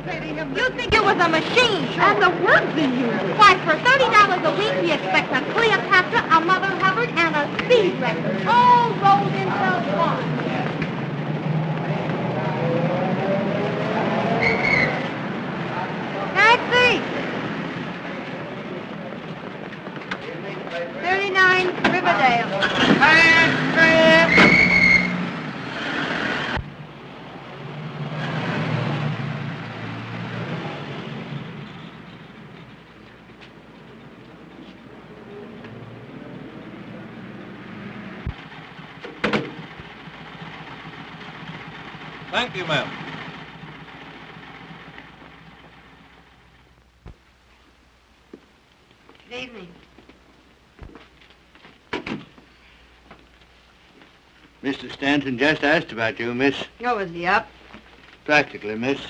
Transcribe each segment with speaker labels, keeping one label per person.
Speaker 1: say to him?
Speaker 2: You think it was a machine?
Speaker 1: And the words he uses.
Speaker 2: Why, for $30 a week, he expects a Cleopatra, a Mother Hubbard, and a speed record, all rolled into one. Taxi! 39 Riverdale.
Speaker 3: Thank you, ma'am.
Speaker 2: Good evening.
Speaker 4: Mr. Stanton just asked about you, miss.
Speaker 2: Oh, is he up?
Speaker 4: Practically, miss.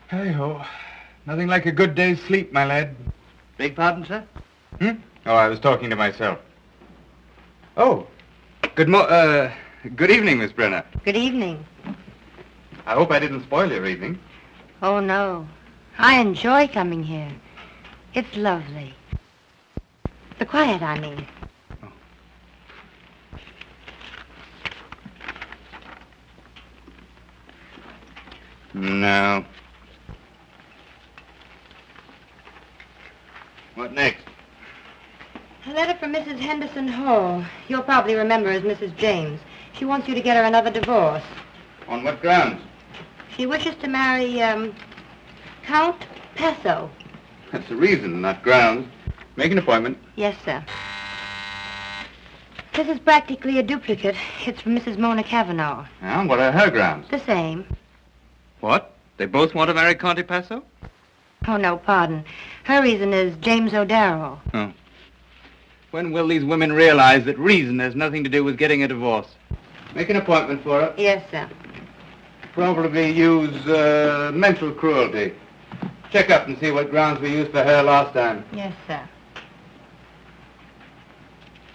Speaker 5: Hey-ho. Nothing like a good day's sleep, my lad.
Speaker 4: Beg pardon, sir?
Speaker 5: Oh, I was talking to myself. Oh, good evening, Miss Brenner.
Speaker 2: Good evening.
Speaker 5: I hope I didn't spoil your evening.
Speaker 2: Oh, no. I enjoy coming here. It's lovely. The quiet, I mean.
Speaker 4: No. What next?
Speaker 2: A letter from Mrs. Henderson Hall. You'll probably remember as Mrs. James. She wants you to get her another divorce.
Speaker 4: On what grounds?
Speaker 2: She wishes to marry, Count Peso.
Speaker 4: That's the reason, not grounds.
Speaker 5: Make an appointment.
Speaker 2: Yes, sir. This is practically a duplicate. It's from Mrs. Mona Cavanaugh.
Speaker 4: Now, what are her grounds?
Speaker 2: The same.
Speaker 5: What? They both want to marry Conte Paso?
Speaker 2: Oh, no, pardon. Her reason is James O'Darrow.
Speaker 5: Oh. When will these women realize that reason has nothing to do with getting a divorce?
Speaker 4: Make an appointment for her.
Speaker 2: Yes, sir.
Speaker 4: Probably use mental cruelty. Check up and see what grounds we used for her last time.
Speaker 2: Yes, sir.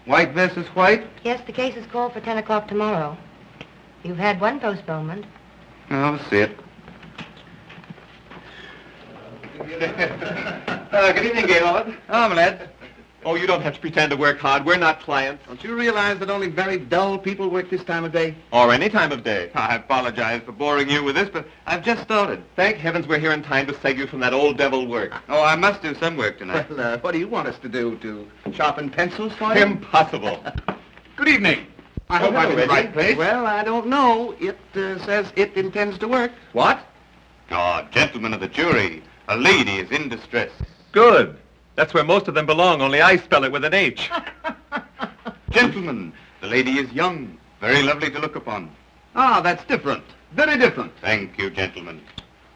Speaker 4: White versus white?
Speaker 2: Yes, the case is called for 10 o'clock tomorrow. You've had one postponement.
Speaker 4: I'll see it. Good evening, Gaylord.
Speaker 5: Oh, my lad.
Speaker 3: Oh, you don't have to pretend to work hard. We're not clients.
Speaker 4: Don't you realize that only very dull people work this time of day?
Speaker 3: Or any time of day.
Speaker 4: I apologize for boring you with this, but I've just started.
Speaker 3: Thank heavens we're here in time to save you from that old devil work.
Speaker 4: Oh, I must do some work tonight.
Speaker 6: Well, what do you want us to do? To sharpen pencils for you?
Speaker 3: Impossible.
Speaker 5: Good evening.
Speaker 4: I hope I'm in the right place.
Speaker 6: Well, I don't know. It says it intends to work.
Speaker 3: What?
Speaker 4: Oh, gentlemen of the jury, a lady is in distress.
Speaker 3: Good. That's where most of them belong, only I spell it with an H.
Speaker 4: Gentlemen, the lady is young, very lovely to look upon.
Speaker 6: Ah, that's different. Very different.
Speaker 4: Thank you, gentlemen.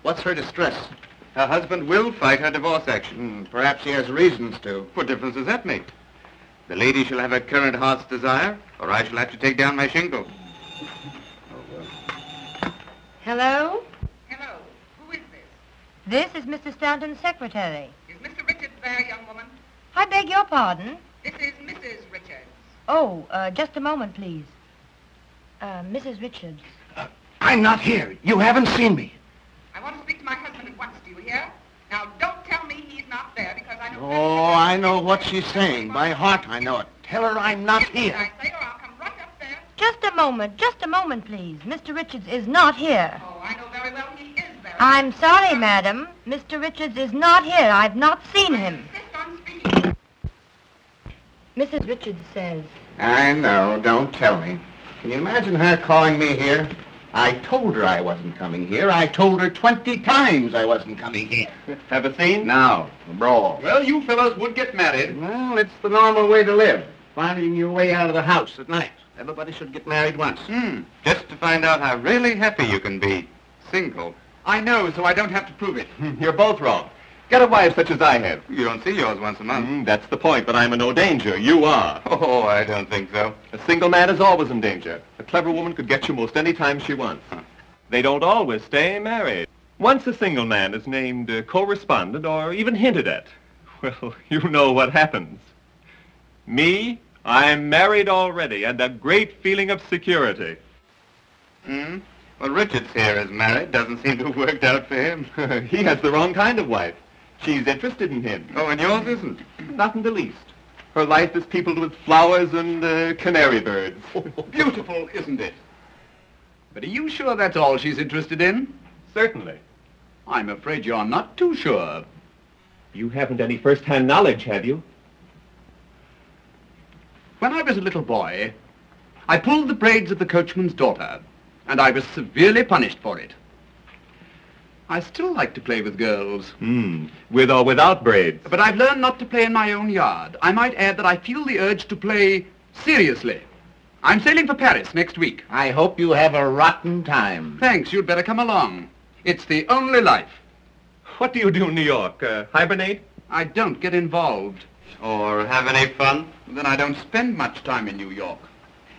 Speaker 6: What's her distress?
Speaker 4: Her husband will fight her divorce action.
Speaker 6: Perhaps he has reasons to.
Speaker 4: What difference does that make? The lady shall have her current heart's desire, or I shall have to take down my shingle.
Speaker 2: Hello?
Speaker 1: Hello. Who is this?
Speaker 2: This is Mr. Stanton's secretary.
Speaker 1: Is Mr. Richards there, young woman?
Speaker 2: I beg your pardon.
Speaker 1: This is Mrs. Richards.
Speaker 2: Oh, just a moment, please. Mrs. Richards.
Speaker 6: I'm not here. You haven't seen me.
Speaker 1: I want to speak to my husband at once. Do you hear? Now, don't tell me he's not there, because I know...
Speaker 6: Oh, I know what she's saying. By heart, I know it. Tell her I'm not here.
Speaker 1: I say, or I'll come right up there.
Speaker 2: Just a moment, please. Mr. Richards is not here.
Speaker 1: Oh, I know very well he is there.
Speaker 2: I'm sorry, madam. Mr. Richards is not here. I've not seen him.
Speaker 1: I insist on speaking.
Speaker 2: Mrs. Richards says...
Speaker 6: I know. Don't tell me. Can you imagine her calling me here? I told her I wasn't coming here. I told her 20 times I wasn't coming here.
Speaker 3: Have a scene?
Speaker 6: Now, a brawl.
Speaker 3: Well, you fellows would get married.
Speaker 6: Well, it's the normal way to live. Finding your way out of the house at night. Everybody should get married once.
Speaker 4: Just to find out how really happy you can be. Single.
Speaker 3: I know, so I don't have to prove it. You're both wrong. Get a wife such as I have.
Speaker 4: You don't see yours once a month.
Speaker 3: That's the point, but I'm in no danger. You are.
Speaker 4: Oh, I don't think so.
Speaker 3: A single man is always in danger. A clever woman could get you most any time she wants. They don't always stay married. Once a single man is named correspondent or even hinted at, well, you know what happens. Me, I'm married already, and a great feeling of security.
Speaker 4: Well, Richard's here is married. Doesn't seem to have worked out for him.
Speaker 3: He has the wrong kind of wife. She's interested in him.
Speaker 4: Oh, and yours isn't?
Speaker 3: Not in the least. Her life is peopled with flowers and canary birds.
Speaker 4: Beautiful, isn't it? But are you sure that's all she's interested in?
Speaker 3: Certainly.
Speaker 4: I'm afraid you're not too sure.
Speaker 3: You haven't any first-hand knowledge, have you?
Speaker 4: When I was a little boy, I pulled the braids of the coachman's daughter, and I was severely punished for it. I still like to play with girls.
Speaker 3: With or without braids.
Speaker 4: But I've learned not to play in my own yard. I might add that I feel the urge to play seriously. I'm sailing for Paris next week.
Speaker 6: I hope you have a rotten time.
Speaker 4: Thanks, you'd better come along. It's the only life.
Speaker 3: What do you do in New York? Hibernate?
Speaker 4: I don't get involved.
Speaker 5: Or have any fun?
Speaker 4: Then I don't spend much time in New York.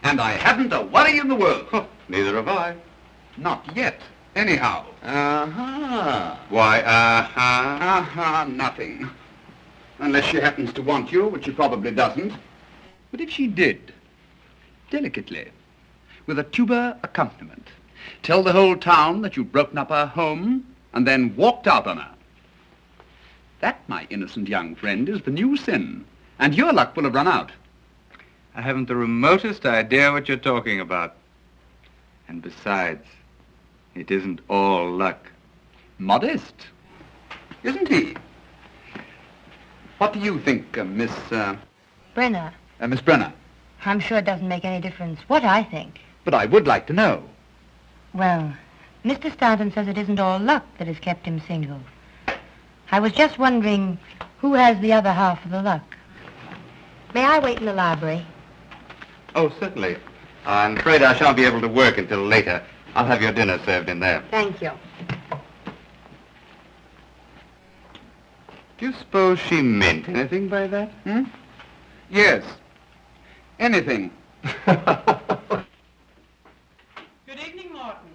Speaker 4: And I haven't a worry in the world.
Speaker 5: Neither have I.
Speaker 4: Not yet, anyhow.
Speaker 5: Why,
Speaker 4: Nothing. Unless she happens to want you, which she probably doesn't. But if she did, delicately, with a tuba accompaniment, tell the whole town that you've broken up her home and then walked out on her. That, my innocent young friend, is the new sin, and your luck will have run out.
Speaker 5: I haven't the remotest idea what you're talking about. And besides, it isn't all luck.
Speaker 4: Modest, isn't he? What do you think, Miss
Speaker 2: Brenner,
Speaker 4: Brenner?
Speaker 2: I'm sure it doesn't make any difference what I think.
Speaker 4: But I would like to know.
Speaker 2: Well, Mr. Stanton says it isn't all luck that has kept him single. I was just wondering who has the other half of the luck. May I wait in the library?
Speaker 5: Oh, certainly. I'm afraid I shan't be able to work until later. I'll have your dinner served in there.
Speaker 2: Thank you.
Speaker 5: Do you suppose she meant anything by that?
Speaker 4: Yes. Anything.
Speaker 1: Good evening, Morton.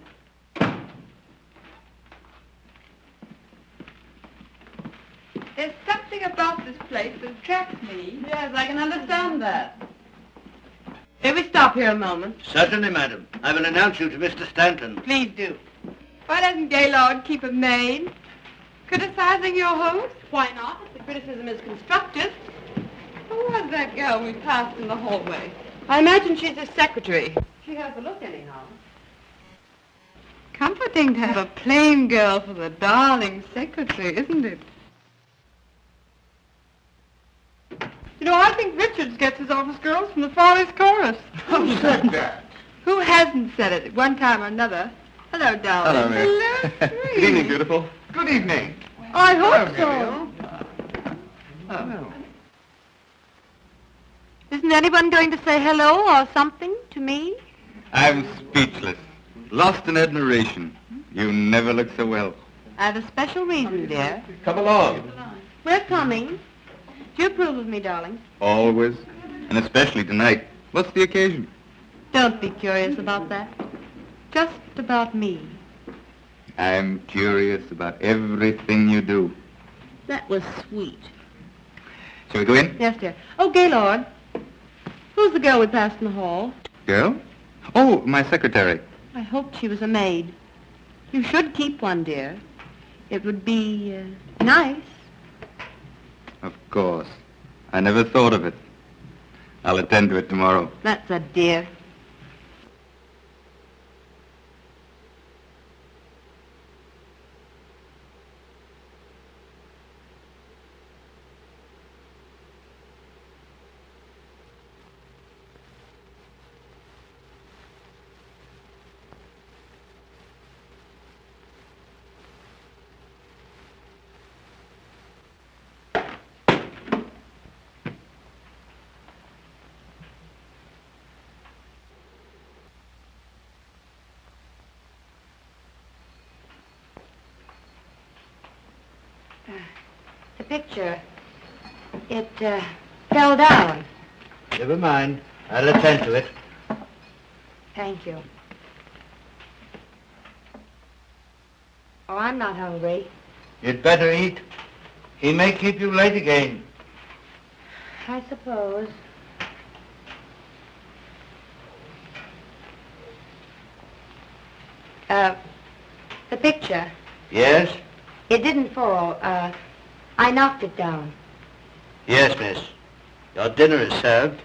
Speaker 1: There's something about this place that attracts me. Yes, I can understand that. May we stop here a moment?
Speaker 6: Certainly, madam. I will announce you to Mr. Stanton.
Speaker 1: Please do. Why doesn't Gaylord keep a maid? Criticizing your host? Why not, if the criticism is constructive? Who was that girl we passed in the hallway? I imagine she's his secretary. She has the look anyhow. Comforting to have a plain girl for the darling secretary, isn't it? You know, I think Richards gets his office girls from the Follies Chorus.
Speaker 6: Who said that?
Speaker 1: Who hasn't said it at one time or another? Hello, darling.
Speaker 3: Hello, Mary.
Speaker 1: Hello,
Speaker 3: Good evening, beautiful.
Speaker 4: Good evening.
Speaker 1: I hope so.
Speaker 4: Oh.
Speaker 2: Isn't anyone going to say hello or something to me?
Speaker 5: I'm speechless. Lost in admiration. You never look so well.
Speaker 2: I have a special reason, dear.
Speaker 3: Come along.
Speaker 2: We're coming. Do you approve of me, darling?
Speaker 5: Always. And especially tonight. What's the occasion?
Speaker 2: Don't be curious about that. Just about me.
Speaker 5: I'm curious about everything you do.
Speaker 2: That was sweet.
Speaker 5: Shall we go in?
Speaker 2: Yes, dear. Oh, Gaylord. Who's the girl we passed in the hall?
Speaker 5: Girl? Oh, my secretary.
Speaker 2: I hoped she was a maid. You should keep one, dear. It would be nice.
Speaker 5: Of course. I never thought of it. I'll attend to it tomorrow.
Speaker 2: That's a dear. The picture, it fell down.
Speaker 6: Never mind. I'll attend to it.
Speaker 2: Thank you. Oh, I'm not hungry.
Speaker 6: You'd better eat. He may keep you late again.
Speaker 2: I suppose. The picture.
Speaker 6: Yes?
Speaker 2: It didn't fall. I knocked it down.
Speaker 6: Yes, miss. Your dinner is served.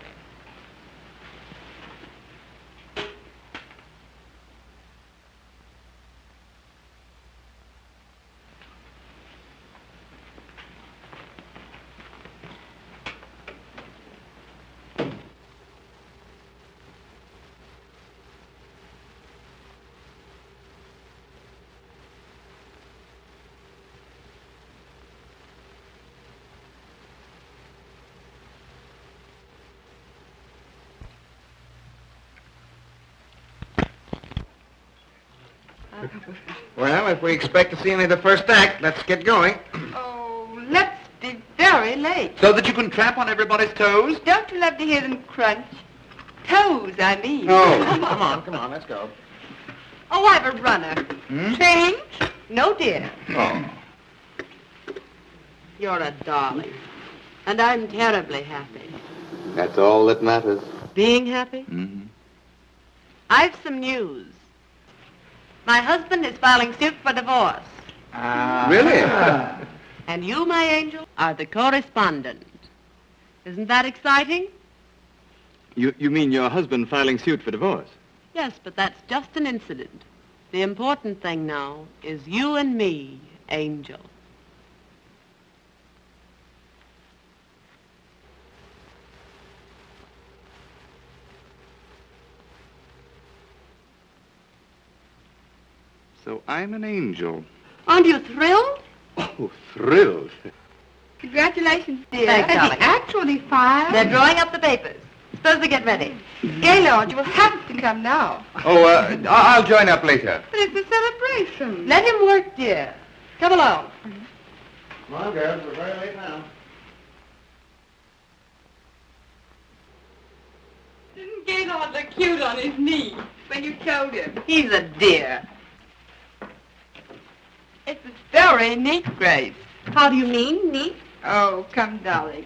Speaker 6: Well, if we expect to see only the first act, let's get going.
Speaker 1: Oh, let's be very late.
Speaker 4: So that you can tramp on everybody's toes?
Speaker 1: Don't you love to hear them crunch? Toes, I mean.
Speaker 6: Oh, come on, let's go.
Speaker 1: Oh, I've a runner. Change? No, dear.
Speaker 6: Oh.
Speaker 1: You're a darling. And I'm terribly happy.
Speaker 6: That's all that matters.
Speaker 1: Being happy?
Speaker 6: Mm-hmm.
Speaker 1: I've some news. My husband is filing suit for divorce.
Speaker 6: Really?
Speaker 1: And you, my angel, are the correspondent. Isn't that exciting?
Speaker 3: You mean your husband filing suit for divorce?
Speaker 1: Yes, but that's just an incident. The important thing now is you and me, Angel.
Speaker 4: So I'm an angel.
Speaker 1: Aren't you thrilled?
Speaker 4: Oh, thrilled.
Speaker 1: Congratulations, dear.
Speaker 2: Thanks, darling.
Speaker 1: Actually filed.
Speaker 2: They're drawing up the papers. Suppose we get ready.
Speaker 1: Gaylord, you will have to come now.
Speaker 4: Oh, I'll join up later.
Speaker 1: But it's a celebration. Let him work, dear. Come along.
Speaker 6: Come on, girls, we're very late now.
Speaker 1: Didn't Gaylord look cute on his knee when you told him? He's a dear. It's very neat, Grace. How do you mean, neat? Oh, come, darling.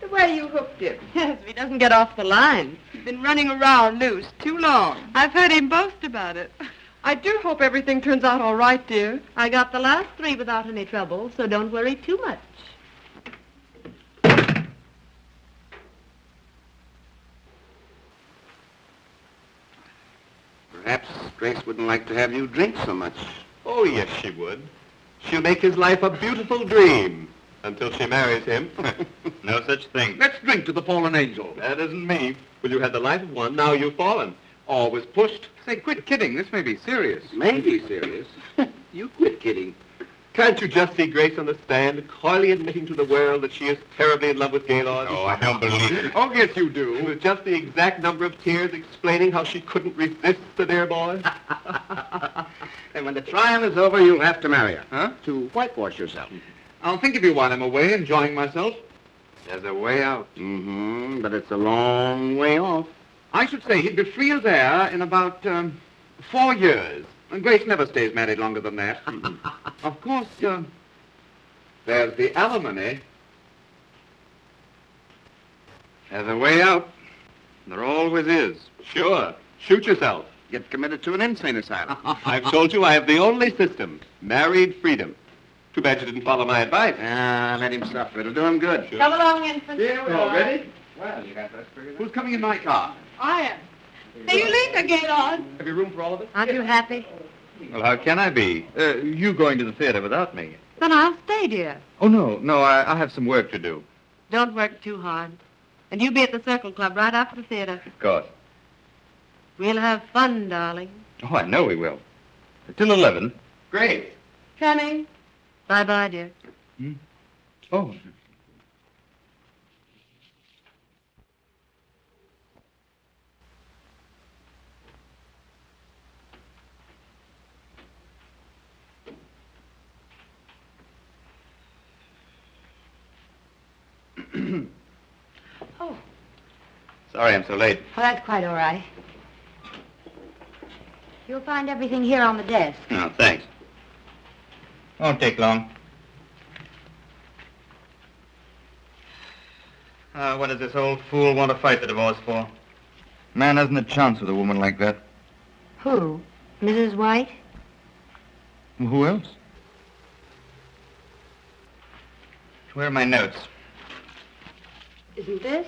Speaker 1: The way you hooked him. Yes, if he doesn't get off the line. He's been running around loose too long. I've heard him boast about it. I do hope everything turns out all right, dear.
Speaker 2: I got the last 3 without any trouble, so don't worry too much.
Speaker 6: Perhaps Grace wouldn't like to have you drink so much.
Speaker 3: Oh, yes, she would. She'll make his life a beautiful dream until she marries him.
Speaker 4: No such thing. Let's drink to the fallen angel.
Speaker 3: That isn't me. Well, you had the life of one, now you've fallen.
Speaker 4: Always pushed. Say, quit kidding. This may be serious.
Speaker 6: Maybe serious. You quit kidding.
Speaker 3: Can't you just see Grace on the stand, coyly admitting to the world that she is terribly in love with Gaylord?
Speaker 4: Oh, I don't believe it. Oh, yes, you do.
Speaker 3: With just the exact number of tears explaining how she couldn't resist the dear boy?
Speaker 6: And when the trial is over, you'll have to marry her.
Speaker 4: Huh?
Speaker 6: To whitewash yourself.
Speaker 4: I'll think of you while I'm away enjoying myself. There's a way out.
Speaker 6: Mm-hmm, but it's a long way off.
Speaker 4: I should say he'd be free as air in about 4 years. And Grace never stays married longer than that. Of course, there's the alimony. There's a way out. There always is.
Speaker 3: Sure. Shoot yourself.
Speaker 6: Get committed to an insane asylum.
Speaker 3: I've told you I have the only system. Married freedom. Too bad you didn't follow my advice.
Speaker 6: Let him suffer. It'll do him good.
Speaker 3: Sure.
Speaker 1: Come along, infant.
Speaker 4: Here we are. Ready? Well, you got that figured out. Who's coming in my car?
Speaker 1: I am. See you later, Gaylord.
Speaker 3: Have you room for all of us?
Speaker 2: Aren't you happy?
Speaker 5: Well, how can I be? You going to the theater without me?
Speaker 1: Then I'll stay, dear.
Speaker 5: Oh, no, I have some work to do.
Speaker 1: Don't work too hard. And you be at the Circle Club right after the theater.
Speaker 5: Of course.
Speaker 1: We'll have fun, darling.
Speaker 5: Oh, I know we will. Till 11.
Speaker 3: Grace.
Speaker 1: Coming. Bye-bye, dear.
Speaker 5: Oh.
Speaker 2: Oh.
Speaker 5: Sorry I'm so late.
Speaker 2: Well, that's quite all right. You'll find everything here on the desk.
Speaker 5: Oh, thanks. Won't take long. What does this old fool want to fight the divorce for? Man hasn't a chance with a woman like that.
Speaker 2: Who? Mrs. White?
Speaker 5: Well, who else? Where are my notes?
Speaker 2: Isn't this?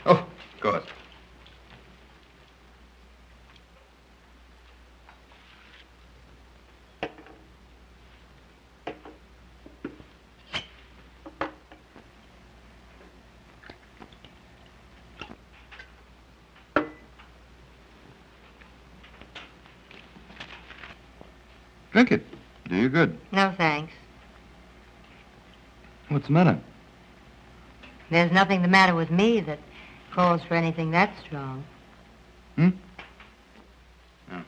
Speaker 5: Oh, of course. Drink it. Do you good.
Speaker 2: No, thanks.
Speaker 5: What's the matter?
Speaker 2: There's nothing the matter with me that calls for anything that strong.
Speaker 5: Hmm? Oh.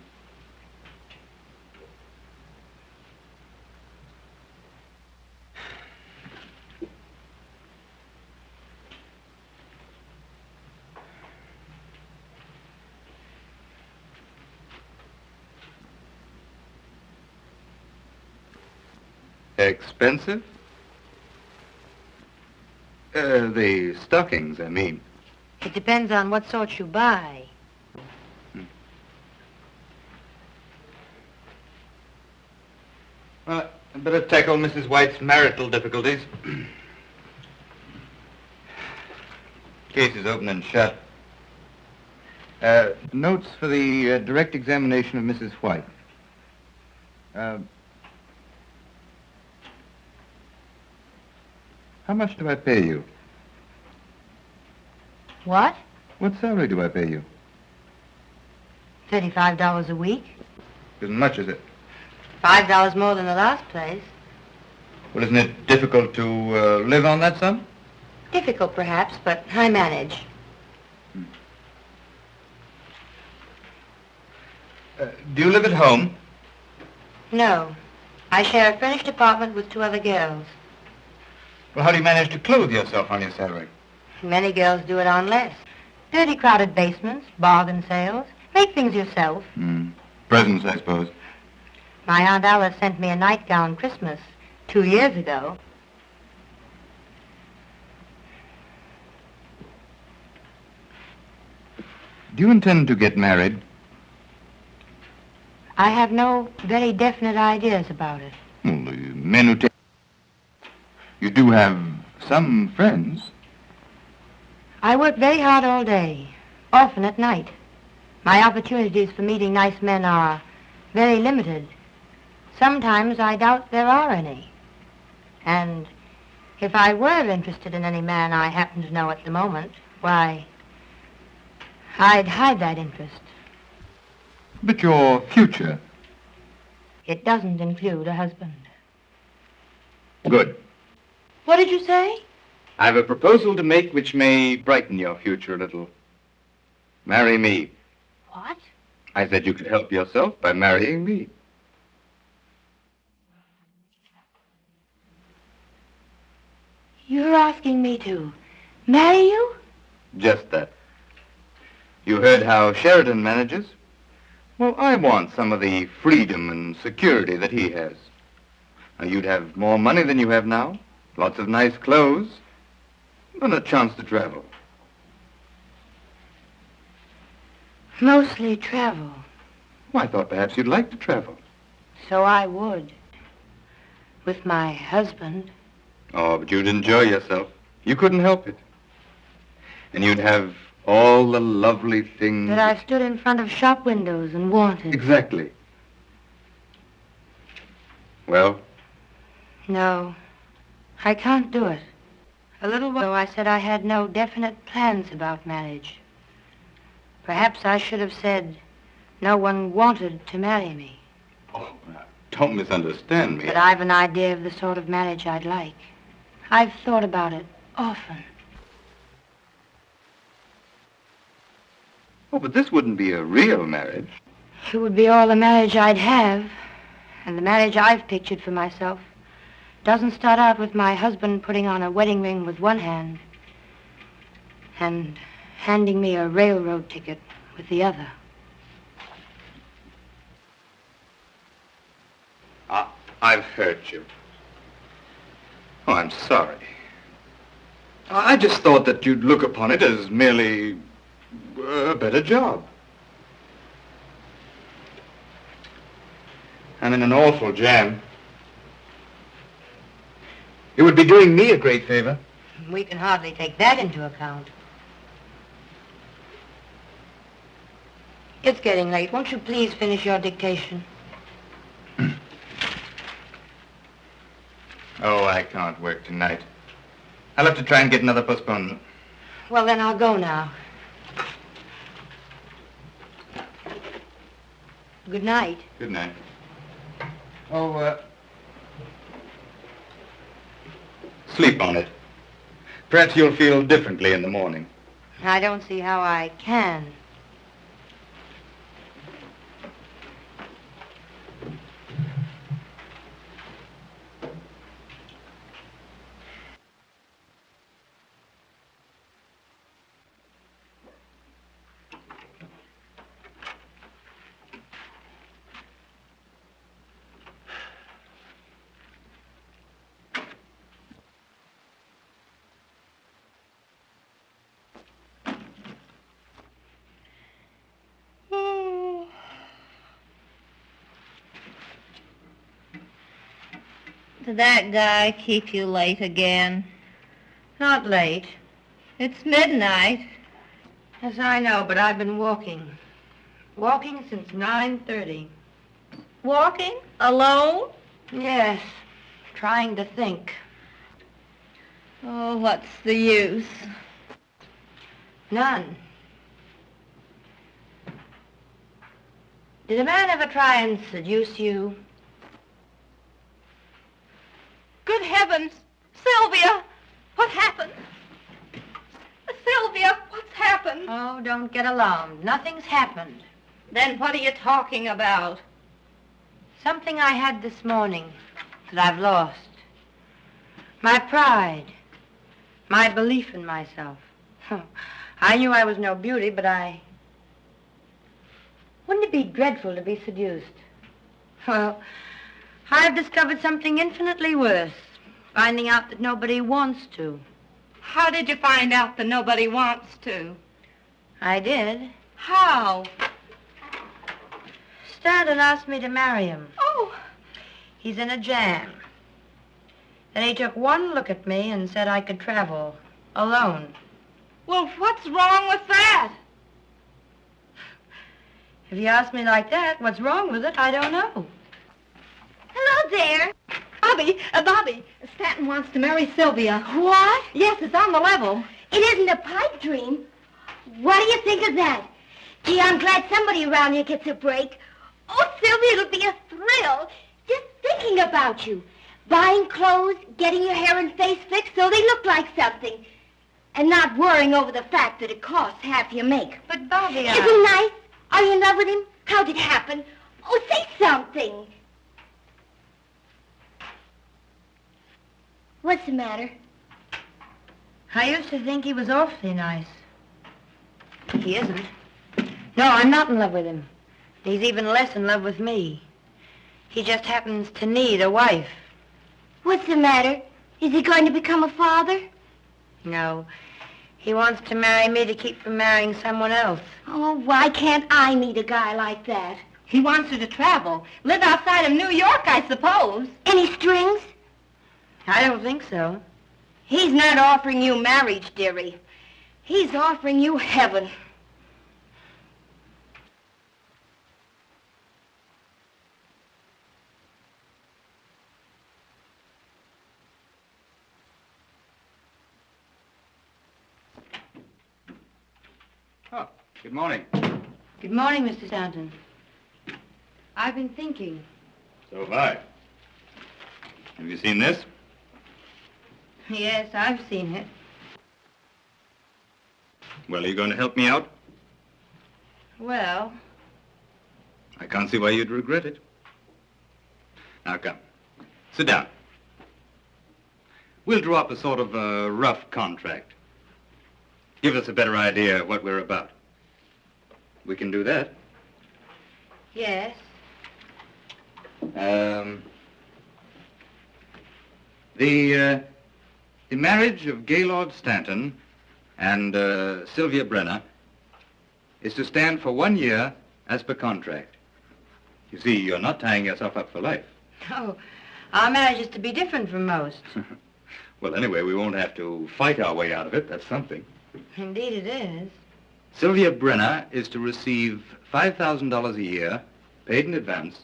Speaker 5: Expensive? The stockings, I mean.
Speaker 2: It depends on what sort you buy.
Speaker 5: Well, I'd better tackle Mrs. White's marital difficulties. Case is open and shut. Notes for the direct examination of Mrs. White. How much do I pay you?
Speaker 2: What?
Speaker 5: What salary do I pay you?
Speaker 2: $35 a week?
Speaker 5: Isn't much, is it?
Speaker 2: $5 more than the last place.
Speaker 5: Well, isn't it difficult to live on that sum?
Speaker 2: Difficult, perhaps, but I manage.
Speaker 5: Do you live at home?
Speaker 2: No. I share a furnished apartment with 2 other girls.
Speaker 5: Well, how do you manage to clothe yourself on your salary?
Speaker 2: Many girls do it on less. Dirty, crowded basements, bargain sales. Make things yourself.
Speaker 5: Presents, I suppose.
Speaker 2: My Aunt Alice sent me a nightgown Christmas 2 years ago.
Speaker 5: Do you intend to get married?
Speaker 2: I have no very definite ideas about it.
Speaker 5: Well, the men who take... You do have some friends.
Speaker 2: I work very hard all day, often at night. My opportunities for meeting nice men are very limited. Sometimes I doubt there are any. And if I were interested in any man I happen to know at the moment, why, I'd hide that interest.
Speaker 5: But your future?
Speaker 2: It doesn't include a husband.
Speaker 5: Good.
Speaker 2: What did you say?
Speaker 5: I have a proposal to make which may brighten your future a little. Marry me.
Speaker 2: What?
Speaker 5: I said you could help yourself by marrying me.
Speaker 2: You're asking me to marry you?
Speaker 5: Just that. You heard how Sheridan manages? Well, I want some of the freedom and security that he has. Now, you'd have more money than you have now, lots of nice clothes, and a chance to travel.
Speaker 2: Mostly travel.
Speaker 5: Well, I thought perhaps you'd like to travel.
Speaker 2: So I would. With my husband.
Speaker 5: Oh, but you'd enjoy yourself. You couldn't help it. And you'd have all the lovely things...
Speaker 2: That I stood in front of shop windows and wanted.
Speaker 5: Exactly. Well?
Speaker 2: No, I can't do it. A little while ago I said I had no definite plans about marriage. Perhaps I should have said no one wanted to marry me.
Speaker 5: Oh, don't misunderstand me.
Speaker 2: But I've an idea of the sort of marriage I'd like. I've thought about it often.
Speaker 5: Oh, but this wouldn't be a real marriage.
Speaker 2: It would be all the marriage I'd have. And the marriage I've pictured for myself doesn't start out with my husband putting on a wedding ring with one hand and handing me a railroad ticket with the other.
Speaker 5: I've hurt you. Oh, I'm sorry. I just thought that you'd look upon it as merely a better job. I'm in an awful jam. You would be doing me a great favor.
Speaker 2: We can hardly take that into account. It's getting late. Won't you please finish your dictation?
Speaker 5: Oh, I can't work tonight. I'll have to try and get another postponement.
Speaker 2: Well, then I'll go now. Good night.
Speaker 5: Good night. Oh, sleep on it. Perhaps you'll feel differently in the morning.
Speaker 2: I don't see how I can.
Speaker 7: Did that guy keep you late again?
Speaker 2: Not late.
Speaker 7: It's midnight.
Speaker 2: Yes, I know, but I've been walking. Walking since 9:30.
Speaker 7: Walking? Alone?
Speaker 2: Yes, trying to think.
Speaker 7: Oh, what's the use?
Speaker 2: None. Did a man ever try and seduce you?
Speaker 7: Good heavens! Sylvia! What happened? Sylvia, what's happened?
Speaker 2: Oh, don't get alarmed. Nothing's happened.
Speaker 7: Then what are you talking about?
Speaker 2: Something I had this morning that I've lost. My pride. My belief in myself. I knew I was no beauty, but Wouldn't it be dreadful to be seduced? Well, I've discovered something infinitely worse. Finding out that nobody wants to.
Speaker 7: How did you find out that nobody wants to?
Speaker 2: I did.
Speaker 7: How?
Speaker 2: Stanton asked me to marry him.
Speaker 7: Oh!
Speaker 2: He's in a jam. Then he took one look at me and said I could travel alone.
Speaker 7: Well, what's wrong with that?
Speaker 2: If you ask me like that, what's wrong with it, I don't know.
Speaker 7: Hello there. Bobby, Stanton wants to marry Sylvia. What? Yes, it's on the level.
Speaker 8: It isn't a pipe dream. What do you think of that? Gee, I'm glad somebody around here gets a break. Oh, Sylvia, it'll be a thrill just thinking about you. Buying clothes, getting your hair and face fixed so they look like something. And not worrying over the fact that it costs half your make.
Speaker 2: But, Bobby,
Speaker 8: Isn't nice? Are you in love with him? How'd it happen? Oh, say something. What's the matter?
Speaker 2: I used to think he was awfully nice. He isn't. No, I'm not in love with him. He's even less in love with me. He just happens to need a wife.
Speaker 8: What's the matter? Is he going to become a father?
Speaker 2: No. He wants to marry me to keep from marrying someone else.
Speaker 8: Oh, why can't I meet a guy like that?
Speaker 7: He wants her to travel. Live outside of New York, I suppose.
Speaker 8: Any strings?
Speaker 2: I don't think so.
Speaker 8: He's not offering you marriage, dearie. He's offering you heaven.
Speaker 4: Oh, good morning.
Speaker 2: Good morning, Mr. Stanton. I've been thinking.
Speaker 5: So have I. Have you seen this?
Speaker 2: Yes, I've seen it.
Speaker 5: Well, are you going to help me out?
Speaker 2: Well,
Speaker 5: I can't see why you'd regret it. Now, come. Sit down. We'll draw up a sort of a rough contract. Give us a better idea of what we're about. We can do that.
Speaker 2: yes.
Speaker 5: The marriage of Gaylord Stanton and Sylvia Brenner is to stand for 1 year as per contract. You see, you're not tying yourself up for life.
Speaker 2: Oh, our marriage is to be different from most.
Speaker 5: Well, anyway, we won't have to fight our way out of it. That's something.
Speaker 2: Indeed it is.
Speaker 5: Sylvia Brenner is to receive $5,000 a year, paid in advance,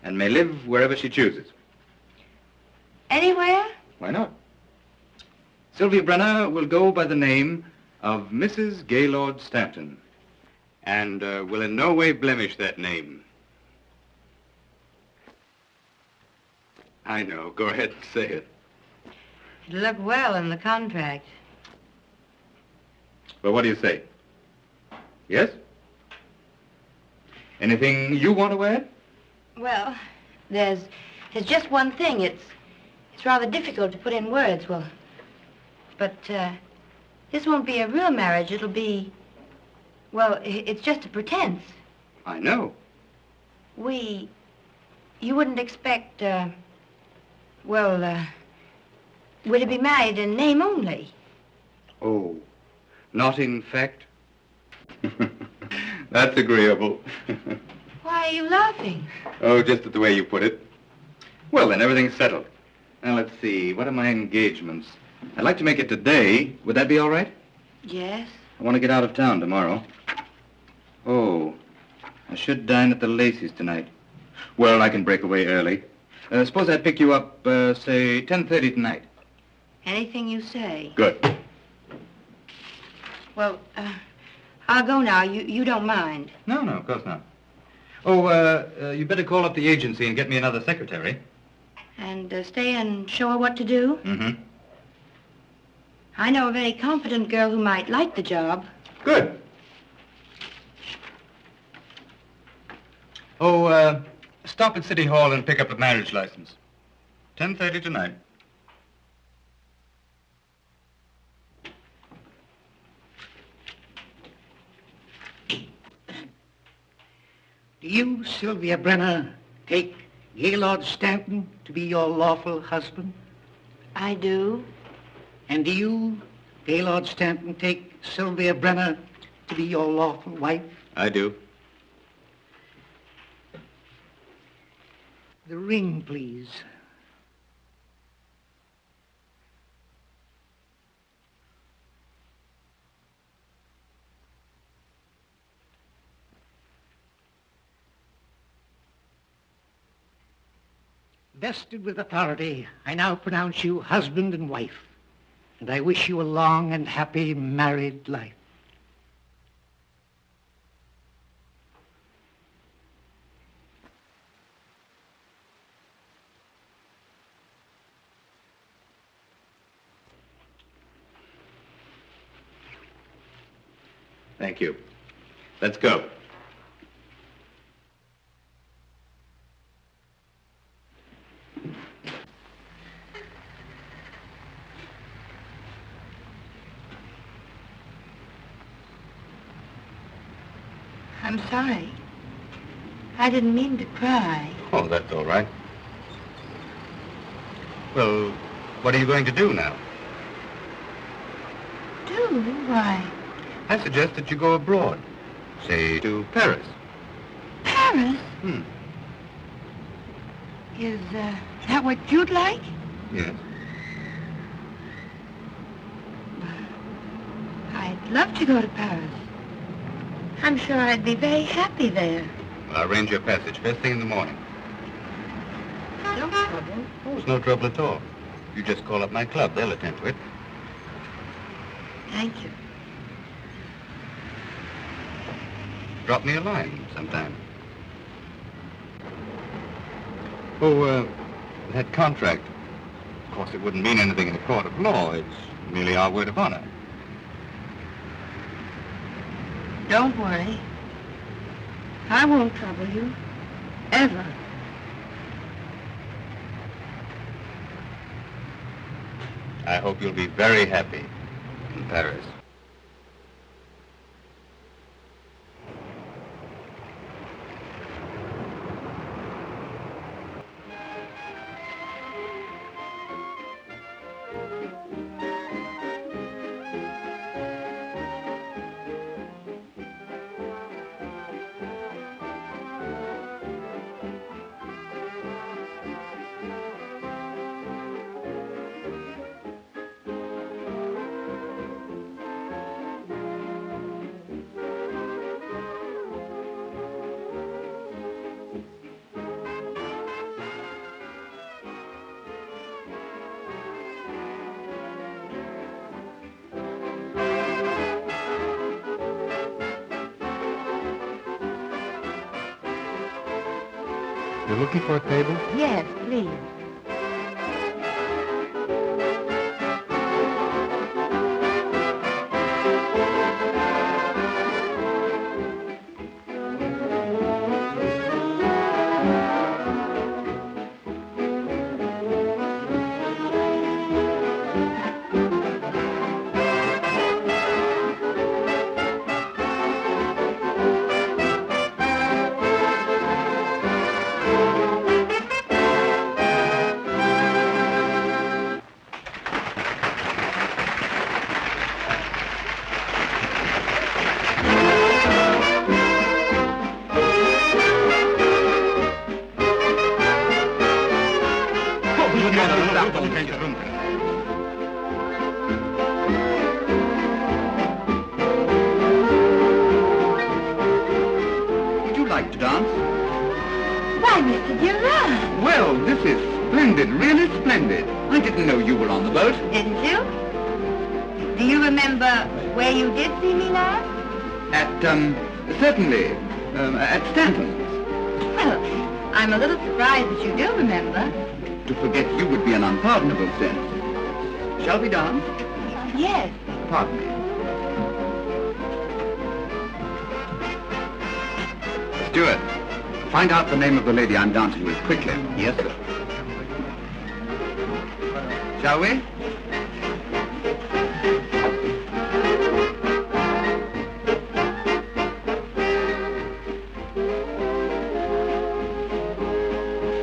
Speaker 5: and may live wherever she chooses.
Speaker 2: Anywhere?
Speaker 5: Why not? Sylvia Brenner will go by the name of Mrs. Gaylord Stanton, and will in no way blemish that name. I know. Go ahead and say it.
Speaker 2: It'll look well in the contract.
Speaker 5: Well, what do you say? Yes? Anything you want to add?
Speaker 2: Well, there's just one thing. It's rather difficult to put in words. But this won't be a real marriage. It'll be, well, it's just a pretense.
Speaker 5: I know.
Speaker 2: You wouldn't expect, we're to be married in name only.
Speaker 5: Oh, not in fact? That's agreeable.
Speaker 2: Why are you laughing?
Speaker 5: Oh, just at the way you put it. Well, then, everything's settled. Now, let's see. What are my engagements? I'd like to make it today. Would that be all right?
Speaker 2: Yes.
Speaker 5: I want to get out of town tomorrow. Oh, I should dine at the Lacey's tonight. Well, I can break away early. Suppose I pick you up, say, 10:30 tonight.
Speaker 2: Anything you say.
Speaker 5: Good.
Speaker 2: Well, I'll go now. You don't mind.
Speaker 5: No, of course not. Oh, you better call up the agency and get me another secretary.
Speaker 2: And stay and show her what to do?
Speaker 5: Mm-hmm.
Speaker 2: I know a very competent girl who might like the job.
Speaker 5: Good. Oh, stop at City Hall and pick up a marriage license. 10:30 tonight.
Speaker 9: Do you, Sylvia Brenner, take Gaylord Stanton to be your lawful husband?
Speaker 2: I do.
Speaker 9: And do you, Gaylord Stanton, take Sylvia Brenner to be your lawful wife?
Speaker 5: I do.
Speaker 9: The ring, please. Vested with authority, I now pronounce you husband and wife, and I wish you a long and happy married life.
Speaker 5: Thank you. Let's go.
Speaker 2: I'm sorry. I didn't mean to cry.
Speaker 5: Oh, that's all right. Well, what are you going to do now?
Speaker 2: Do? Why?
Speaker 5: I suggest that you go abroad. Say, to Paris.
Speaker 2: Paris?
Speaker 5: Hmm.
Speaker 2: Is that what you'd like?
Speaker 5: Yes.
Speaker 2: I'd love to go to Paris. I'm sure I'd be very happy there.
Speaker 5: Well, I'll arrange your passage first thing in the morning.
Speaker 2: No trouble.
Speaker 5: Oh, it's no trouble at all. You just call up my club. They'll attend to it.
Speaker 2: Thank you.
Speaker 5: Drop me a line sometime. Oh, that contract. Of course, it wouldn't mean anything in a court of law. It's merely our word of honor.
Speaker 2: Don't worry. I won't trouble you. Ever.
Speaker 5: I hope you'll be very happy in Paris.
Speaker 4: You're looking for a table?
Speaker 2: Yes, please.
Speaker 4: Would you like to dance?
Speaker 8: Why, Mr. Durant.
Speaker 4: Well, this is splendid, really splendid. I didn't know you were on the boat.
Speaker 2: Didn't you? Do you remember where you did see me last?
Speaker 4: Certainly, at Stanton's.
Speaker 2: Well, I'm a little surprised that you do remember.
Speaker 4: To forget you would be an unpardonable sin. Shall we dance?
Speaker 2: Yes.
Speaker 4: Pardon me. Steward, find out the name of the lady I'm dancing with quickly. Yes, sir. Shall we?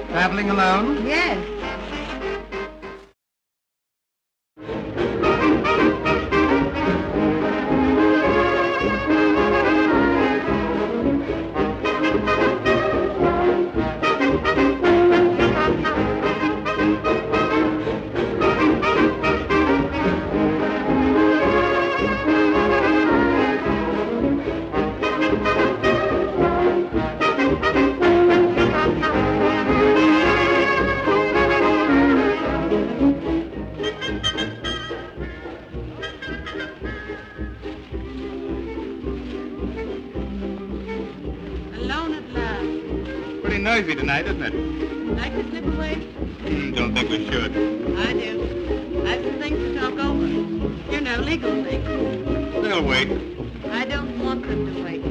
Speaker 4: Traveling alone?
Speaker 2: Yes.
Speaker 4: Noisy tonight, isn't it?
Speaker 1: Like to slip away?
Speaker 4: Don't think we should.
Speaker 1: I do. I've some things to talk over. You know, legal things.
Speaker 4: They'll wait.
Speaker 1: I don't want them to wait.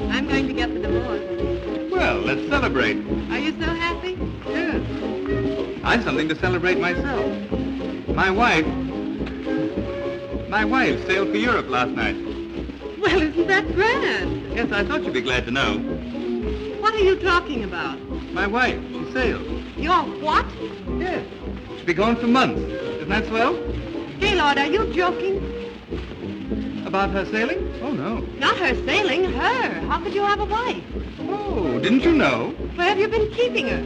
Speaker 1: I'm going to get the divorce.
Speaker 4: Well, let's celebrate.
Speaker 1: Are you so happy?
Speaker 4: Yes. I've something to celebrate myself. My wife sailed for Europe last night.
Speaker 1: Well, isn't that grand?
Speaker 4: Yes, I thought you'd be glad to know.
Speaker 1: What are you talking about?
Speaker 4: My wife, she sailed.
Speaker 1: Your what?
Speaker 4: Yes. She'll be gone for months. Isn't that swell?
Speaker 1: Gaylord, are you joking?
Speaker 4: About her sailing? Oh, no.
Speaker 1: Not her sailing, her. How could you have a wife?
Speaker 4: Oh, didn't you know?
Speaker 1: Where have you been keeping her?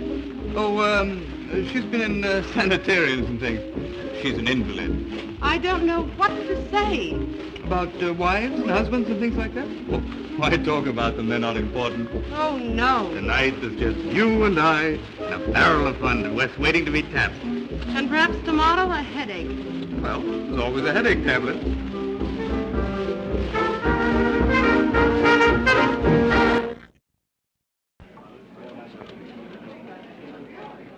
Speaker 4: Oh, she's been in sanitariums and things. She's an invalid.
Speaker 1: I don't know what to say.
Speaker 4: About wives and husbands and things like that? Oh, why talk about them? They're not important.
Speaker 1: Oh, no.
Speaker 4: Tonight there's just you and I and a barrel of fun and West waiting to be tapped.
Speaker 1: And perhaps tomorrow a headache.
Speaker 4: Well, there's always a headache tablet.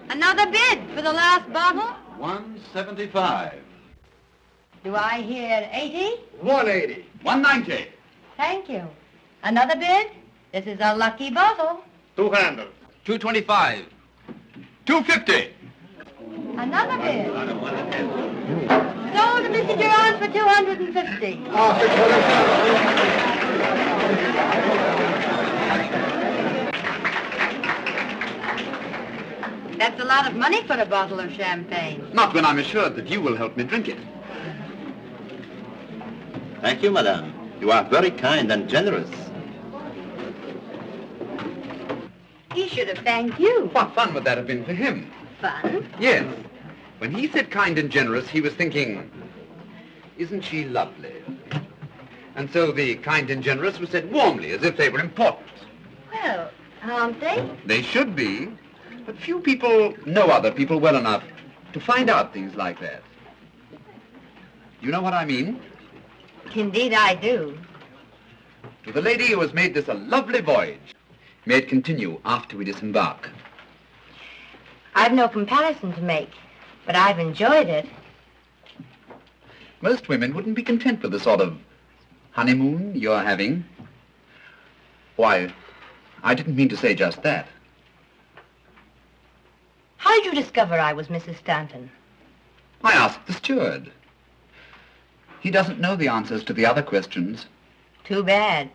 Speaker 2: Another bid for the last bottle?
Speaker 4: $175.
Speaker 2: Do I hear 80?
Speaker 4: $180. $190.
Speaker 2: Thank you. Another bid? This is a lucky bottle.
Speaker 4: $200. $225. $250.
Speaker 2: Another bid. Sold to Mr. Durant for $250. That's a lot of money for a bottle of champagne.
Speaker 4: Not when I'm assured that you will help me drink it.
Speaker 10: Thank you, madame. You are very kind and generous.
Speaker 2: He should have thanked you.
Speaker 4: What fun would that have been for him?
Speaker 2: Fun?
Speaker 4: Yes. When he said kind and generous, he was thinking, isn't she lovely? And so the kind and generous was said warmly, as if they were important.
Speaker 2: Well, aren't they?
Speaker 4: They should be, but few people know other people well enough to find out things like that. You know what I mean?
Speaker 2: Indeed I do.
Speaker 4: To the lady who has made this a lovely voyage, may it continue after we disembark.
Speaker 2: I've no comparison to make, but I've enjoyed it.
Speaker 4: Most women wouldn't be content with the sort of honeymoon you're having. Why, I didn't mean to say just that.
Speaker 2: How did you discover I was Mrs. Stanton?
Speaker 4: I asked the steward. He doesn't know the answers to the other questions.
Speaker 2: Too bad.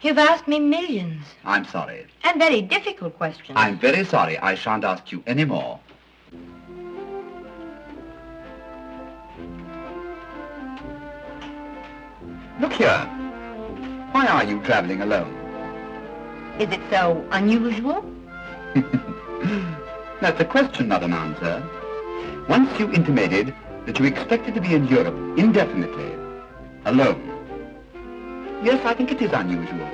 Speaker 2: You've asked me millions.
Speaker 4: I'm sorry.
Speaker 2: And very difficult questions.
Speaker 4: I'm very sorry. I shan't ask you any more. Look here. Why are you traveling alone?
Speaker 2: Is it so unusual?
Speaker 4: That's a question, not an answer. Once you intimated that you expected to be in Europe indefinitely, alone. Yes, I think it is unusual.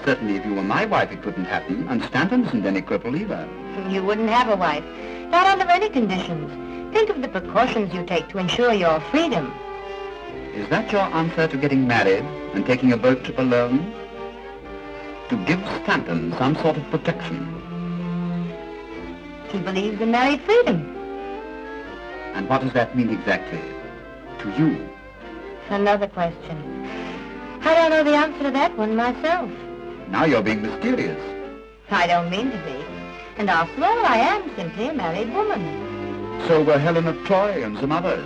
Speaker 4: Certainly, if you were my wife, it couldn't happen, and Stanton isn't any cripple either.
Speaker 2: You wouldn't have a wife. Not under any conditions. Think of the precautions you take to ensure your freedom.
Speaker 4: Is that your answer to getting married and taking a boat trip alone? To give Stanton some sort of protection.
Speaker 2: He believes in married freedom.
Speaker 4: And what does that mean exactly to you?
Speaker 2: Another question. I don't know the answer to that one myself.
Speaker 4: Now you're being mysterious.
Speaker 2: I don't mean to be. And after all, I am simply a married woman.
Speaker 4: So were Helen of Troy and some others.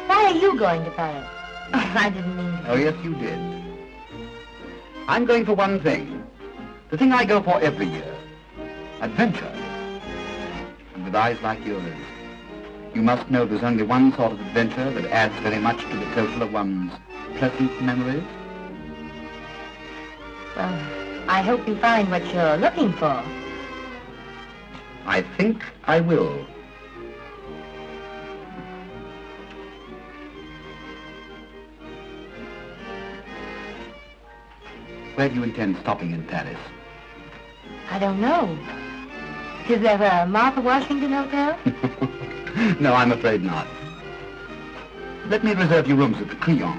Speaker 2: Why are you going to Paris? Oh, I didn't mean to.
Speaker 4: Oh, yes, you did. I'm going for one thing. The thing I go for every year. Adventure. And with eyes like yours, you must know there's only one sort of adventure that adds very much to the total of one's pleasant memories.
Speaker 2: Well, I hope you find what you're looking for.
Speaker 4: I think I will. Where do you intend stopping in Paris?
Speaker 2: I don't know. Is there a Martha Washington hotel?
Speaker 4: No, I'm afraid not. Let me reserve you rooms at the Crillon.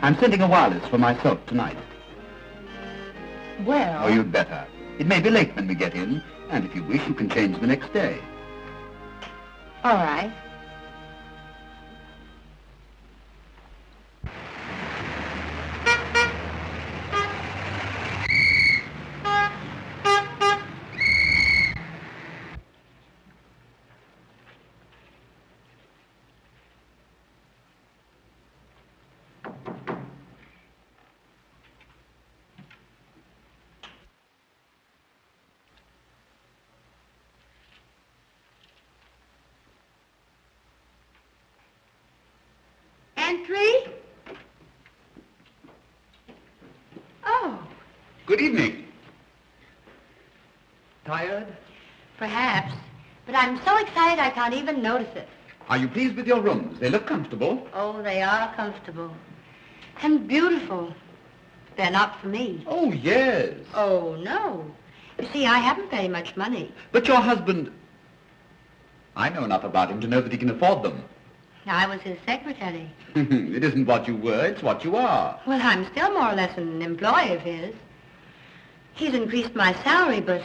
Speaker 4: I'm sending a wireless for myself tonight.
Speaker 2: Well...
Speaker 4: Oh, you'd better. It may be late when we get in, and if you wish, you can change the next day.
Speaker 2: All right.
Speaker 1: Entry? Oh.
Speaker 4: Good evening. Tired?
Speaker 2: Perhaps. But I'm so excited I can't even notice it.
Speaker 4: Are you pleased with your rooms? They look comfortable.
Speaker 2: Oh, they are comfortable. And beautiful. They're not for me.
Speaker 4: Oh, yes.
Speaker 2: Oh, no. You see, I haven't very much money.
Speaker 4: But your husband... I know enough about him to know that he can afford them.
Speaker 2: I was his secretary.
Speaker 4: It isn't what you were, it's what you are.
Speaker 2: Well, I'm still more or less an employee of his. He's increased my salary, but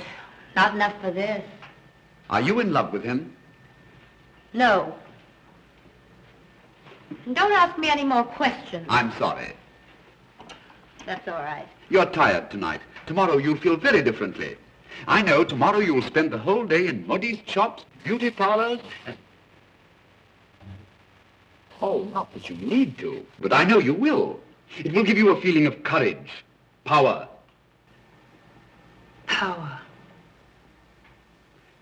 Speaker 2: not enough for this.
Speaker 4: Are you in love with him?
Speaker 2: No. And don't ask me any more questions.
Speaker 4: I'm sorry.
Speaker 2: That's all right.
Speaker 4: You're tired tonight. Tomorrow you'll feel very differently. I know tomorrow you'll spend the whole day in modiste shops, beauty parlors, and... Oh, not that you need to, but I know you will. It will give you a feeling of courage, power.
Speaker 2: Power.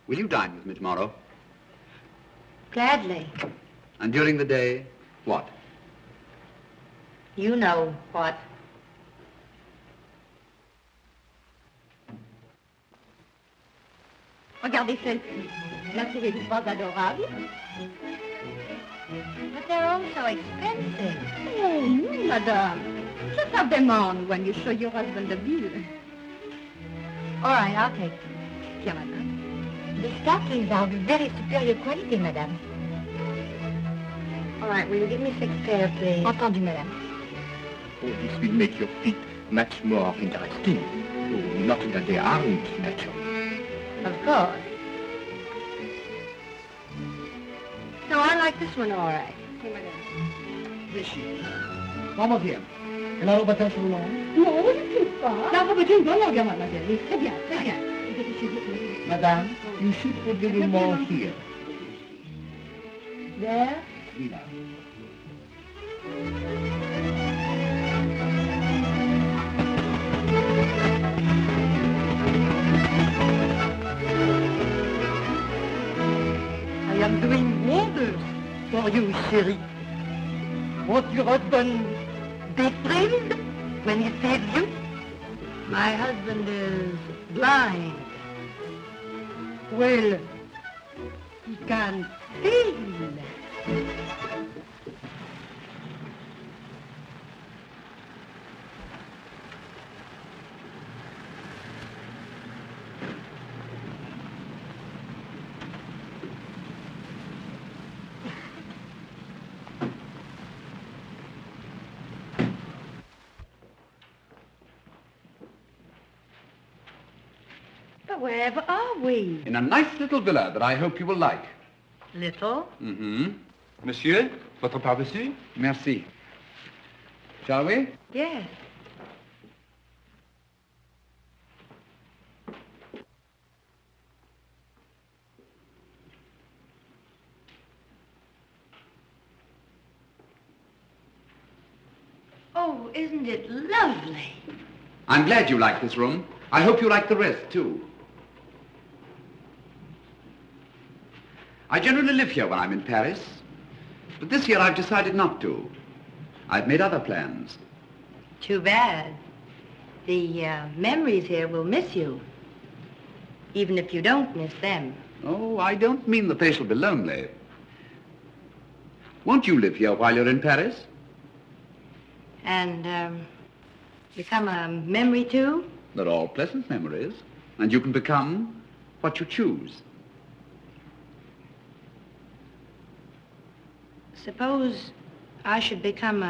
Speaker 4: Will you dine with me tomorrow?
Speaker 2: Gladly.
Speaker 4: And during the day, what?
Speaker 2: You know what.
Speaker 8: Regardez celle-ci. La trouvez-vous pas adorable?
Speaker 2: But they're all so expensive.
Speaker 8: Oh, no, madame. Just have them on when you show your husband the bill.
Speaker 2: All right, I'll take them.
Speaker 8: Bien, madame.
Speaker 2: The stockings are of very superior quality, madame. All right, will you give me 6 pairs, please?
Speaker 8: Entendu, madame.
Speaker 6: Oh, this will make your feet much more interesting. Oh, not that they aren't natural.
Speaker 2: Of course. No, I like this one all right.
Speaker 4: Vamos bien. Et la robe à taches roulantes?
Speaker 7: Non, je ne sais pas.
Speaker 4: La robe est une bonne longueur, mademoiselle. Oui, très bien, très bien. Madame, you should put a little more here.
Speaker 2: There?
Speaker 4: Voilà.
Speaker 9: I am doing wonders for you, chérie. Won't your husband be thrilled when he sees you?
Speaker 2: My husband is blind.
Speaker 9: Well, he can feel.
Speaker 7: But wherever are we?
Speaker 4: In a nice little villa that I hope you will like.
Speaker 2: Little?
Speaker 4: Mm-hmm. Monsieur, votre pardessus? Merci. Shall we?
Speaker 2: Yes. Oh, isn't it lovely?
Speaker 4: I'm glad you like this room. I hope you like the rest, too. I generally live here when I'm in Paris, but this year I've decided not to. I've made other plans.
Speaker 2: Too bad. The memories here will miss you, even if you don't miss them.
Speaker 4: Oh, I don't mean that they shall be lonely. Won't you live here while you're in Paris?
Speaker 2: And become a memory, too?
Speaker 4: They're all pleasant memories, and you can become what you choose.
Speaker 2: Suppose I should become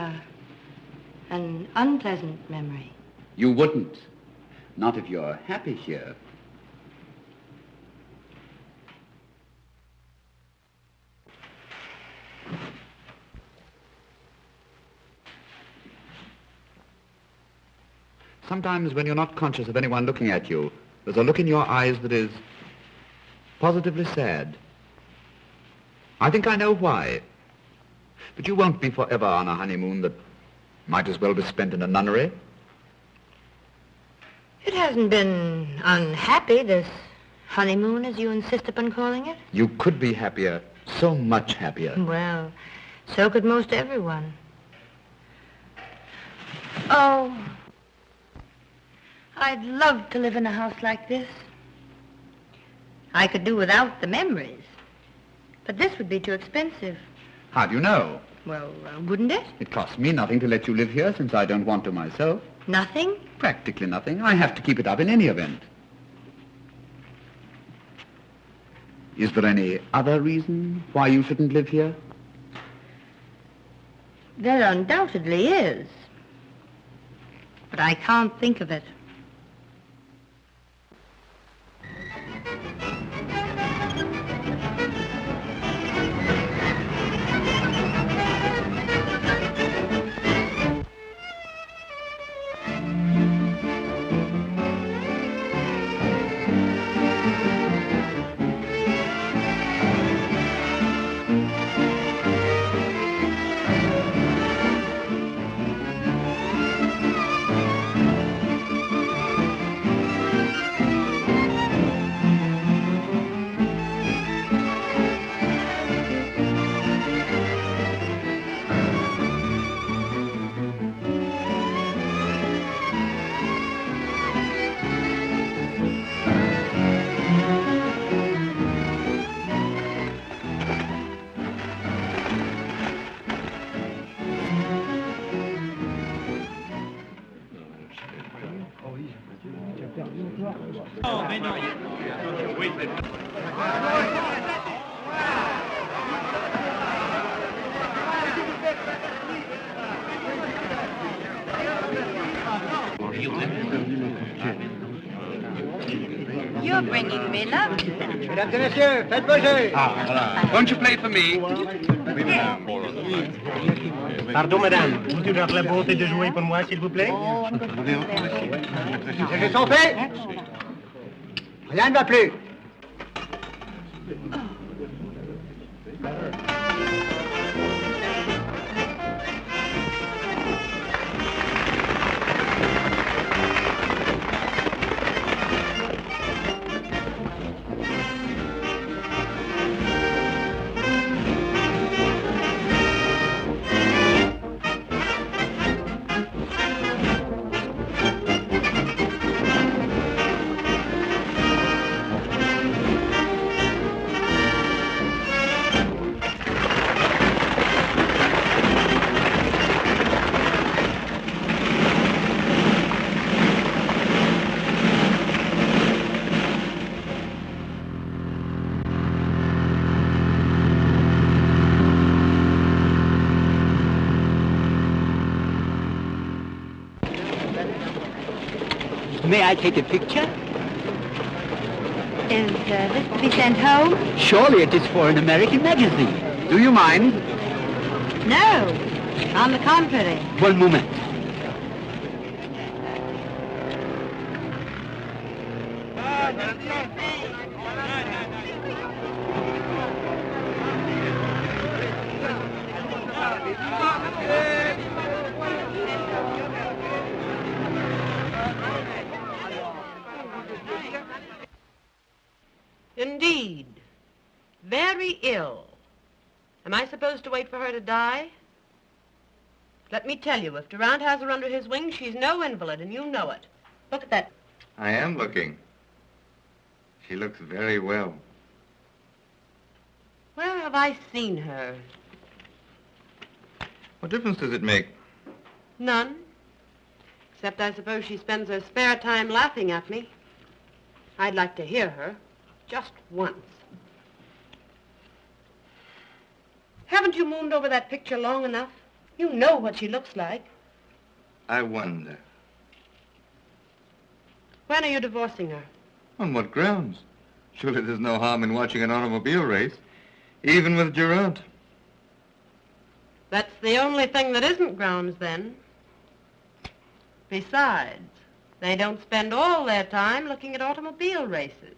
Speaker 2: an unpleasant memory.
Speaker 4: You wouldn't. Not if you're happy here. Sometimes when you're not conscious of anyone looking at you, there's a look in your eyes that is positively sad. I think I know why. But you won't be forever on a honeymoon that might as well be spent in a nunnery.
Speaker 2: It hasn't been unhappy, this honeymoon, as you insist upon calling it.
Speaker 4: You could be happier, so much happier.
Speaker 2: Well, so could most everyone. Oh, I'd love to live in a house like this. I could do without the memories, but this would be too expensive.
Speaker 4: How do you know?
Speaker 2: Well, wouldn't it?
Speaker 4: It costs me nothing to let you live here since I don't want to myself.
Speaker 2: Nothing?
Speaker 4: Practically nothing. I have to keep it up in any event. Is there any other reason why you shouldn't live here?
Speaker 2: There undoubtedly is. But I can't think of it. You're for bringing me love.
Speaker 9: Mesdames et messieurs, faites bouger.
Speaker 4: Won't you play for me?
Speaker 11: Pardon, madame. Vous avez la bonté de jouer pour moi, s'il vous plaît?
Speaker 9: Les jeux sont faits. Rien ne va plus.
Speaker 12: May I take a picture?
Speaker 2: Is this to be sent home?
Speaker 12: Surely it is for an American magazine.
Speaker 4: Do you mind?
Speaker 2: No. On the contrary.
Speaker 12: One moment.
Speaker 1: Indeed. Very ill. Am I supposed to wait for her to die? Let me tell you, if Durant has her under his wing, she's no invalid, and you know it. Look at that.
Speaker 5: I am looking. She looks very well.
Speaker 1: Where have I seen her?
Speaker 5: What difference does it make?
Speaker 1: None. Except I suppose she spends her spare time laughing at me. I'd like to hear her. Just once. Haven't you mooned over that picture long enough? You know what she looks like.
Speaker 5: I wonder.
Speaker 1: When are you divorcing her?
Speaker 5: On what grounds? Surely there's no harm in watching an automobile race, even with Durant.
Speaker 1: That's the only thing that isn't grounds, then. Besides, they don't spend all their time looking at automobile races.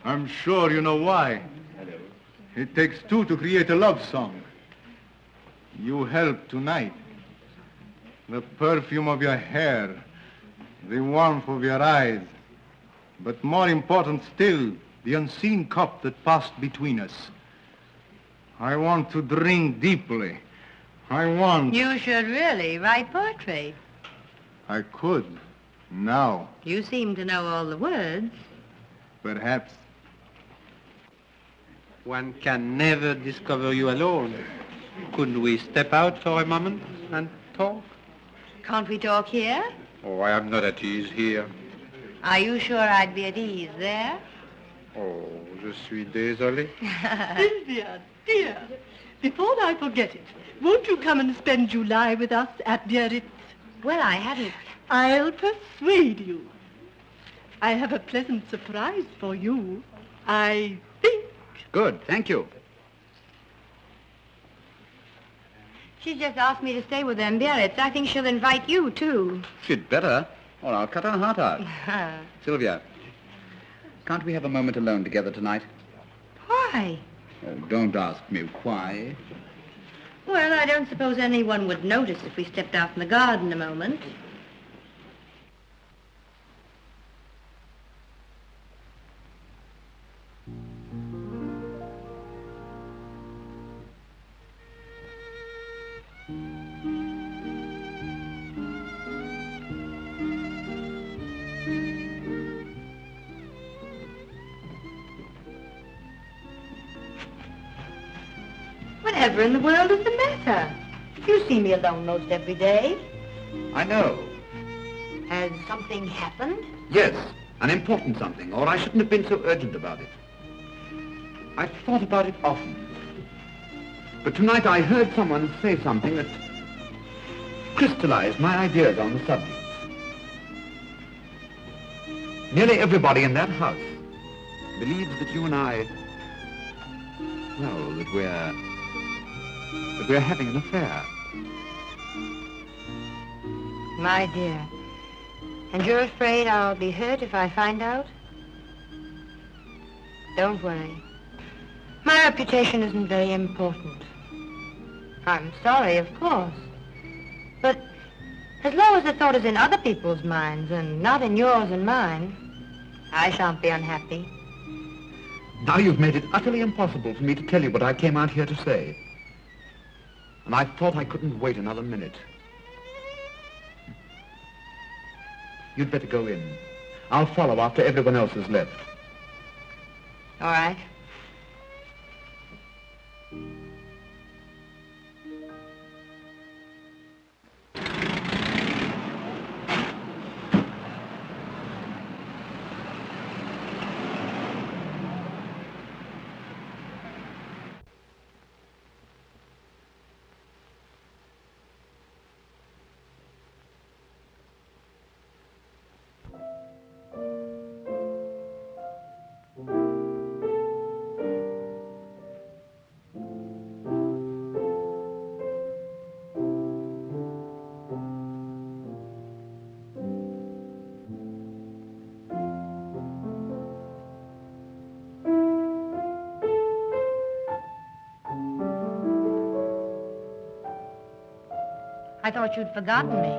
Speaker 13: I'm sure you know why. It takes two to create a love song. You help tonight. The perfume of your hair, the warmth of your eyes, but more important still, the unseen cup that passed between us. I want to drink deeply. I want...
Speaker 2: You should really write poetry.
Speaker 13: I could, now.
Speaker 2: You seem to know all the words.
Speaker 13: Perhaps.
Speaker 14: One can never discover you alone. Couldn't we step out for a moment and talk?
Speaker 2: Can't we talk here?
Speaker 14: Oh, I am not at ease here.
Speaker 2: Are you sure I'd be at ease there?
Speaker 14: Oh, je suis désolé.
Speaker 15: Sylvia, dear, before I forget it, won't you come and spend July with us at Biarritz?
Speaker 2: Well, I hadn't...
Speaker 15: I'll persuade you. I have a pleasant surprise for you. I think.
Speaker 4: Good, thank you.
Speaker 2: She's just asked me to stay with them Biarritz. I think she'll invite you, too.
Speaker 4: She'd better, or I'll cut her heart out. Sylvia, can't we have a moment alone together tonight?
Speaker 2: Why?
Speaker 4: Oh, don't ask me why.
Speaker 2: Well, I don't suppose anyone would notice if we stepped out in the garden a moment. Whatever in the world is the matter? You see me alone most every day.
Speaker 4: I know.
Speaker 2: Has something happened?
Speaker 4: Yes, an important something, or I shouldn't have been so urgent about it. I've thought about it often. But tonight I heard someone say something that crystallized my ideas on the subject. Nearly everybody in that house believes that you and I, well, that we're having an affair.
Speaker 2: My dear. And you're afraid I'll be hurt if I find out? Don't worry. My reputation isn't very important. I'm sorry, of course. But as long as the thought is in other people's minds and not in yours and mine, I shan't be unhappy.
Speaker 4: Now you've made it utterly impossible for me to tell you what I came out here to say. And I thought I couldn't wait another minute. You'd better go in. I'll follow after everyone else has left.
Speaker 2: All right. I thought you'd forgotten me.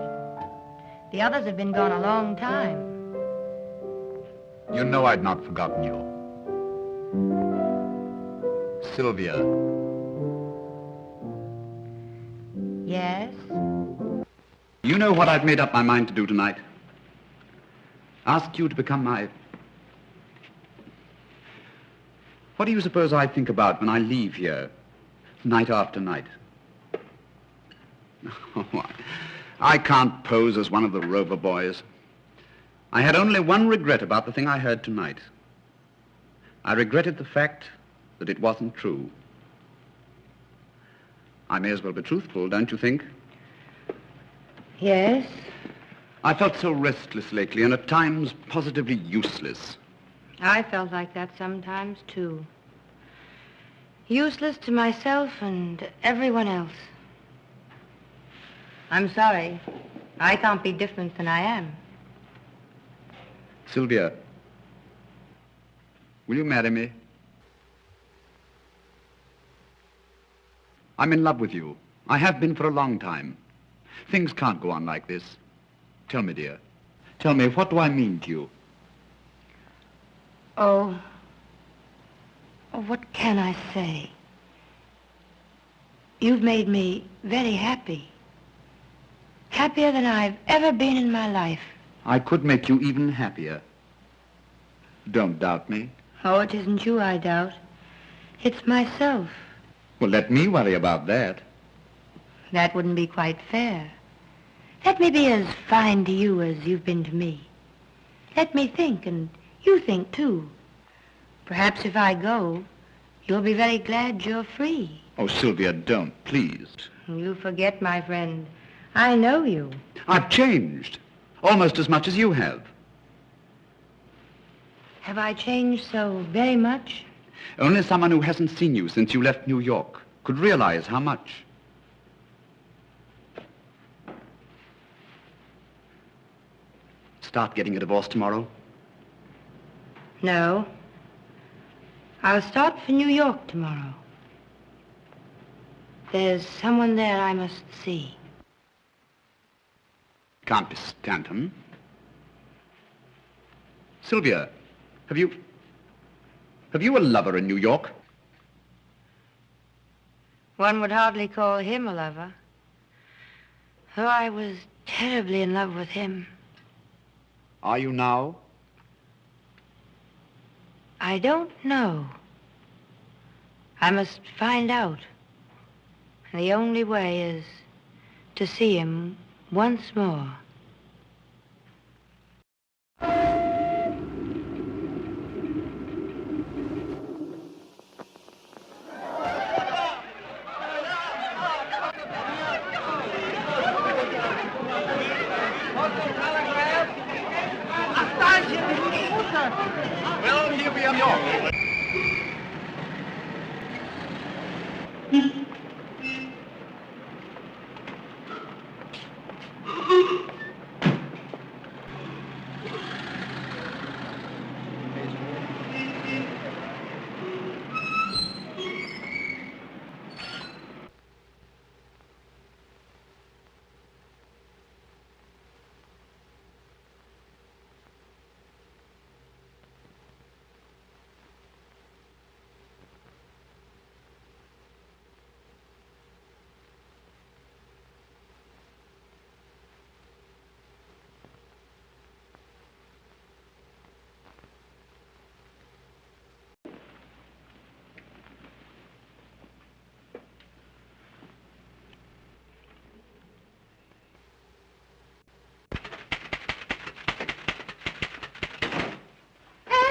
Speaker 2: The others have been gone a long time.
Speaker 4: You know I'd not forgotten you. Sylvia.
Speaker 2: Yes?
Speaker 4: You know what I've made up my mind to do tonight? Ask you to become my... What do you suppose I think about when I leave here, night after night? Oh, I can't pose as one of the Rover boys. I had only one regret about the thing I heard tonight. I regretted the fact that it wasn't true. I may as well be truthful, don't you think?
Speaker 2: Yes?
Speaker 4: I felt so restless lately and at times positively useless.
Speaker 2: I felt like that sometimes, too. Useless to myself and everyone else. I'm sorry. I can't be different than I am.
Speaker 4: Sylvia, will you marry me? I'm in love with you. I have been for a long time. Things can't go on like this. Tell me, dear. Tell me, what do I mean to you?
Speaker 2: Oh, what can I say? You've made me very happy. Happier than I've ever been in my life.
Speaker 4: I could make you even happier. Don't doubt me.
Speaker 2: Oh, it isn't you I doubt. It's myself.
Speaker 4: Well, let me worry about that.
Speaker 2: That wouldn't be quite fair. Let me be as fine to you as you've been to me. Let me think, and you think, too. Perhaps if I go, you'll be very glad you're free.
Speaker 4: Oh, Sylvia, don't, please.
Speaker 2: You forget, my friend. I know you.
Speaker 4: I've changed, almost as much as you have.
Speaker 2: Have I changed so very much?
Speaker 4: Only someone who hasn't seen you since you left New York could realize how much. Start getting a divorce tomorrow?
Speaker 2: No. I'll start for New York tomorrow. There's someone there I must see.
Speaker 4: Can't be Stanton. Sylvia, have you a lover in New York?
Speaker 2: One would hardly call him a lover. Though I was terribly in love with him.
Speaker 4: Are you now?
Speaker 2: I don't know. I must find out. And the only way is to see him once more.
Speaker 4: Well, here we are, New York.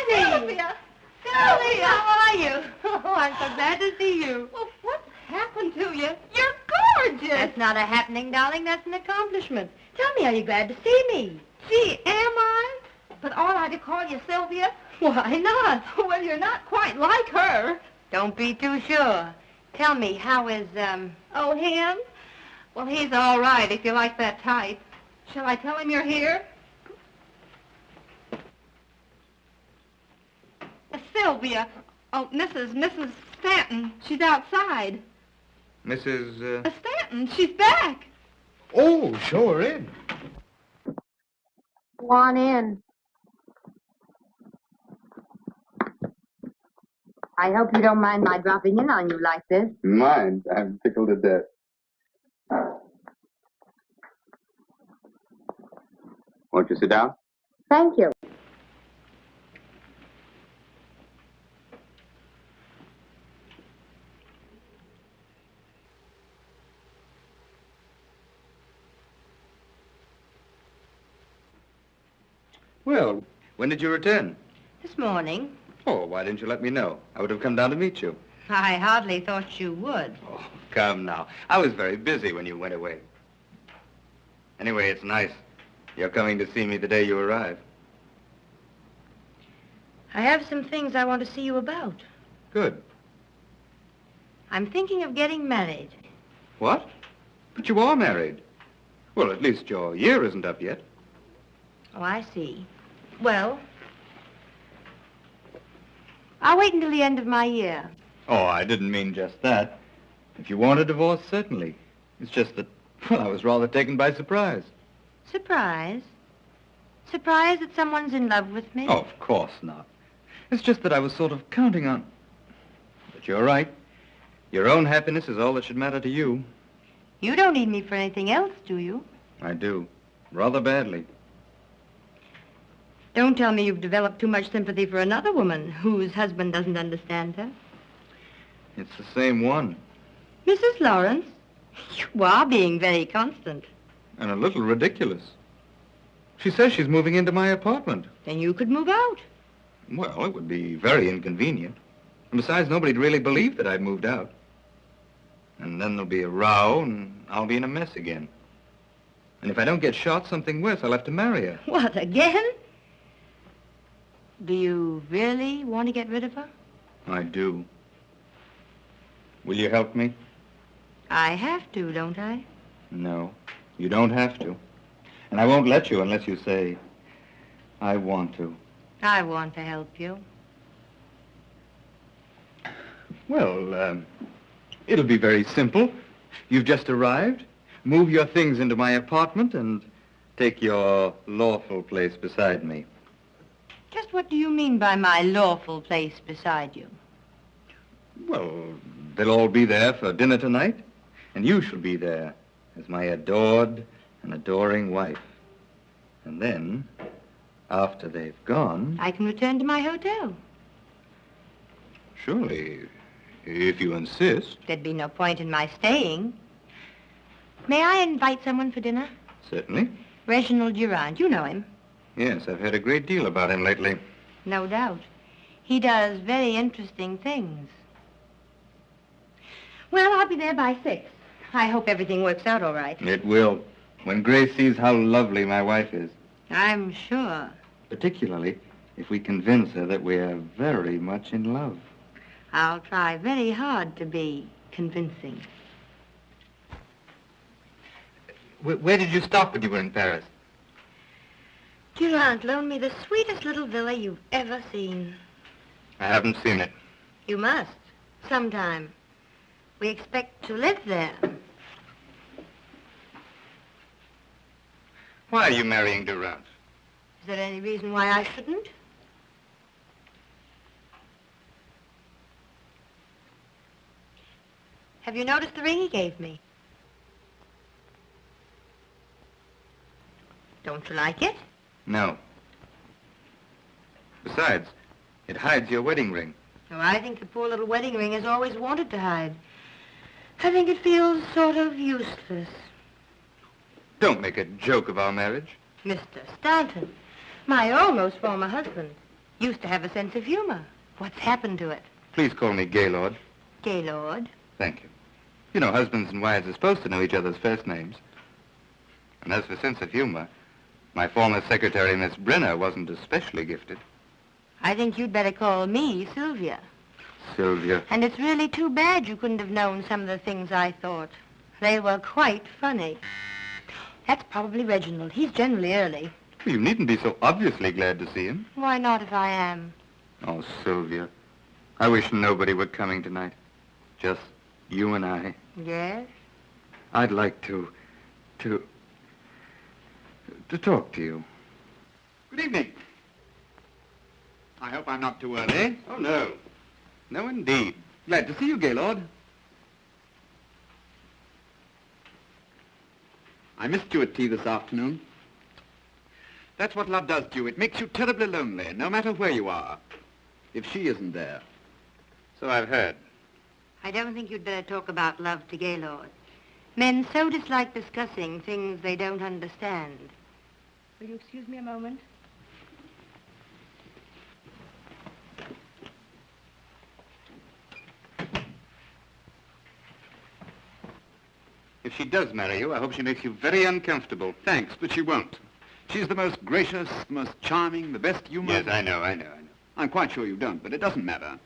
Speaker 1: Sylvia! Sylvia! How are you? Oh, I'm so glad to see you. Well, what's happened to you? You're gorgeous.
Speaker 2: That's not a happening, darling. That's an accomplishment. Tell me, are you glad to see me?
Speaker 1: Gee, am I? But ought I to call you Sylvia? Why not? Well, you're not quite like her.
Speaker 2: Don't be too sure. Tell me, how is,
Speaker 1: Oh, him? Well, he's all right if you like that type. Shall I tell him you're here? Sylvia. Oh, Mrs. Stanton. She's outside.
Speaker 5: Mrs.
Speaker 1: Stanton, she's back.
Speaker 13: Oh, show her in.
Speaker 2: Go on in. I hope you don't mind my dropping in on you like this.
Speaker 5: Mind? I'm tickled to death. Won't you sit down?
Speaker 2: Thank you.
Speaker 5: Well, when did you return?
Speaker 2: This morning.
Speaker 5: Oh, why didn't you let me know? I would have come down to meet you.
Speaker 2: I hardly thought you would.
Speaker 5: Oh, come now. I was very busy when you went away. Anyway, it's nice. You're coming to see me the day you arrive.
Speaker 2: I have some things I want to see you about.
Speaker 5: Good.
Speaker 2: I'm thinking of getting married.
Speaker 5: What? But you are married. Well, at least your year isn't up yet.
Speaker 2: Oh, I see. Well, I'll wait until the end of my year.
Speaker 5: Oh, I didn't mean just that. If you want a divorce, certainly. It's just that, well, I was rather taken by surprise.
Speaker 2: Surprise? Surprise that someone's in love with me?
Speaker 5: Oh, of course not. It's just that I was sort of counting on... But you're right. Your own happiness is all that should matter to you.
Speaker 2: You don't need me for anything else, do you?
Speaker 5: I do. Rather badly.
Speaker 2: Don't tell me you've developed too much sympathy for another woman whose husband doesn't understand her.
Speaker 5: It's the same one.
Speaker 2: Mrs. Lawrence, you are being very constant.
Speaker 5: And a little ridiculous. She says she's moving into my apartment.
Speaker 2: Then you could move out.
Speaker 5: Well, it would be very inconvenient. And besides, nobody'd really believe that I'd moved out. And then there'll be a row, and I'll be in a mess again. And if I don't get shot, something worse, I'll have to marry her.
Speaker 2: What, again? Do you really want to get rid of her?
Speaker 5: I do. Will you help me?
Speaker 2: I have to, don't I?
Speaker 5: No, you don't have to. And I won't let you unless you say, I want to.
Speaker 2: I want to help you.
Speaker 5: Well, it'll be very simple. You've just arrived. Move your things into my apartment and take your lawful place beside me.
Speaker 2: Just what do you mean by my lawful place beside you?
Speaker 5: Well, they'll all be there for dinner tonight, and you shall be there as my adored and adoring wife. And then, after they've gone...
Speaker 2: I can return to my hotel.
Speaker 5: Surely, if you insist.
Speaker 2: There'd be no point in my staying. May I invite someone for dinner?
Speaker 5: Certainly.
Speaker 2: Reginald Durant. You know him.
Speaker 5: Yes, I've heard a great deal about him lately.
Speaker 2: No doubt. He does very interesting things. Well, I'll be there by 6. I hope everything works out all right.
Speaker 5: It will, when Grace sees how lovely my wife is.
Speaker 2: I'm sure.
Speaker 5: Particularly if we convince her that we're very much in love.
Speaker 2: I'll try very hard to be convincing.
Speaker 5: Where did you stop when you were in Paris?
Speaker 2: Durant loaned me the sweetest little villa you've ever seen.
Speaker 5: I haven't seen it.
Speaker 2: You must, sometime. We expect to live there.
Speaker 5: Why are you marrying Durant?
Speaker 2: Is there any reason why I shouldn't? Have you noticed the ring he gave me? Don't you like it?
Speaker 5: No. Besides, it hides your wedding ring.
Speaker 2: Oh, I think the poor little wedding ring has always wanted to hide. I think it feels sort of useless.
Speaker 5: Don't make a joke of our marriage.
Speaker 2: Mr. Stanton, my almost former husband, used to have a sense of humor. What's happened to it?
Speaker 5: Please call me Gaylord.
Speaker 2: Gaylord?
Speaker 5: Thank you. You know, husbands and wives are supposed to know each other's first names. And as for sense of humor, my former secretary, Miss Brenner, wasn't especially gifted.
Speaker 2: I think you'd better call me Sylvia.
Speaker 5: Sylvia.
Speaker 2: And it's really too bad you couldn't have known some of the things I thought. They were quite funny. That's probably Reginald. He's generally early.
Speaker 5: You needn't be so obviously glad to see him.
Speaker 2: Why not if I am?
Speaker 5: Oh, Sylvia. I wish nobody were coming tonight. Just you and I.
Speaker 2: Yes?
Speaker 5: I'd like to talk to you.
Speaker 4: Good evening. I hope I'm not too early.
Speaker 5: Oh, no. No, indeed.
Speaker 4: Glad to see you, Gaylord. I missed you at tea this afternoon. That's what love does to you. It makes you terribly lonely, no matter where you are, if she isn't there.
Speaker 5: So I've heard.
Speaker 2: I don't think you'd better talk about love to Gaylord. Men so dislike discussing things they don't understand. Will you excuse me a moment?
Speaker 4: If she does marry you, I hope she makes you very uncomfortable. Thanks, but she won't. She's the most gracious, the most charming, the best humor.
Speaker 5: Yes, I know.
Speaker 4: I'm quite sure you don't, but it doesn't matter.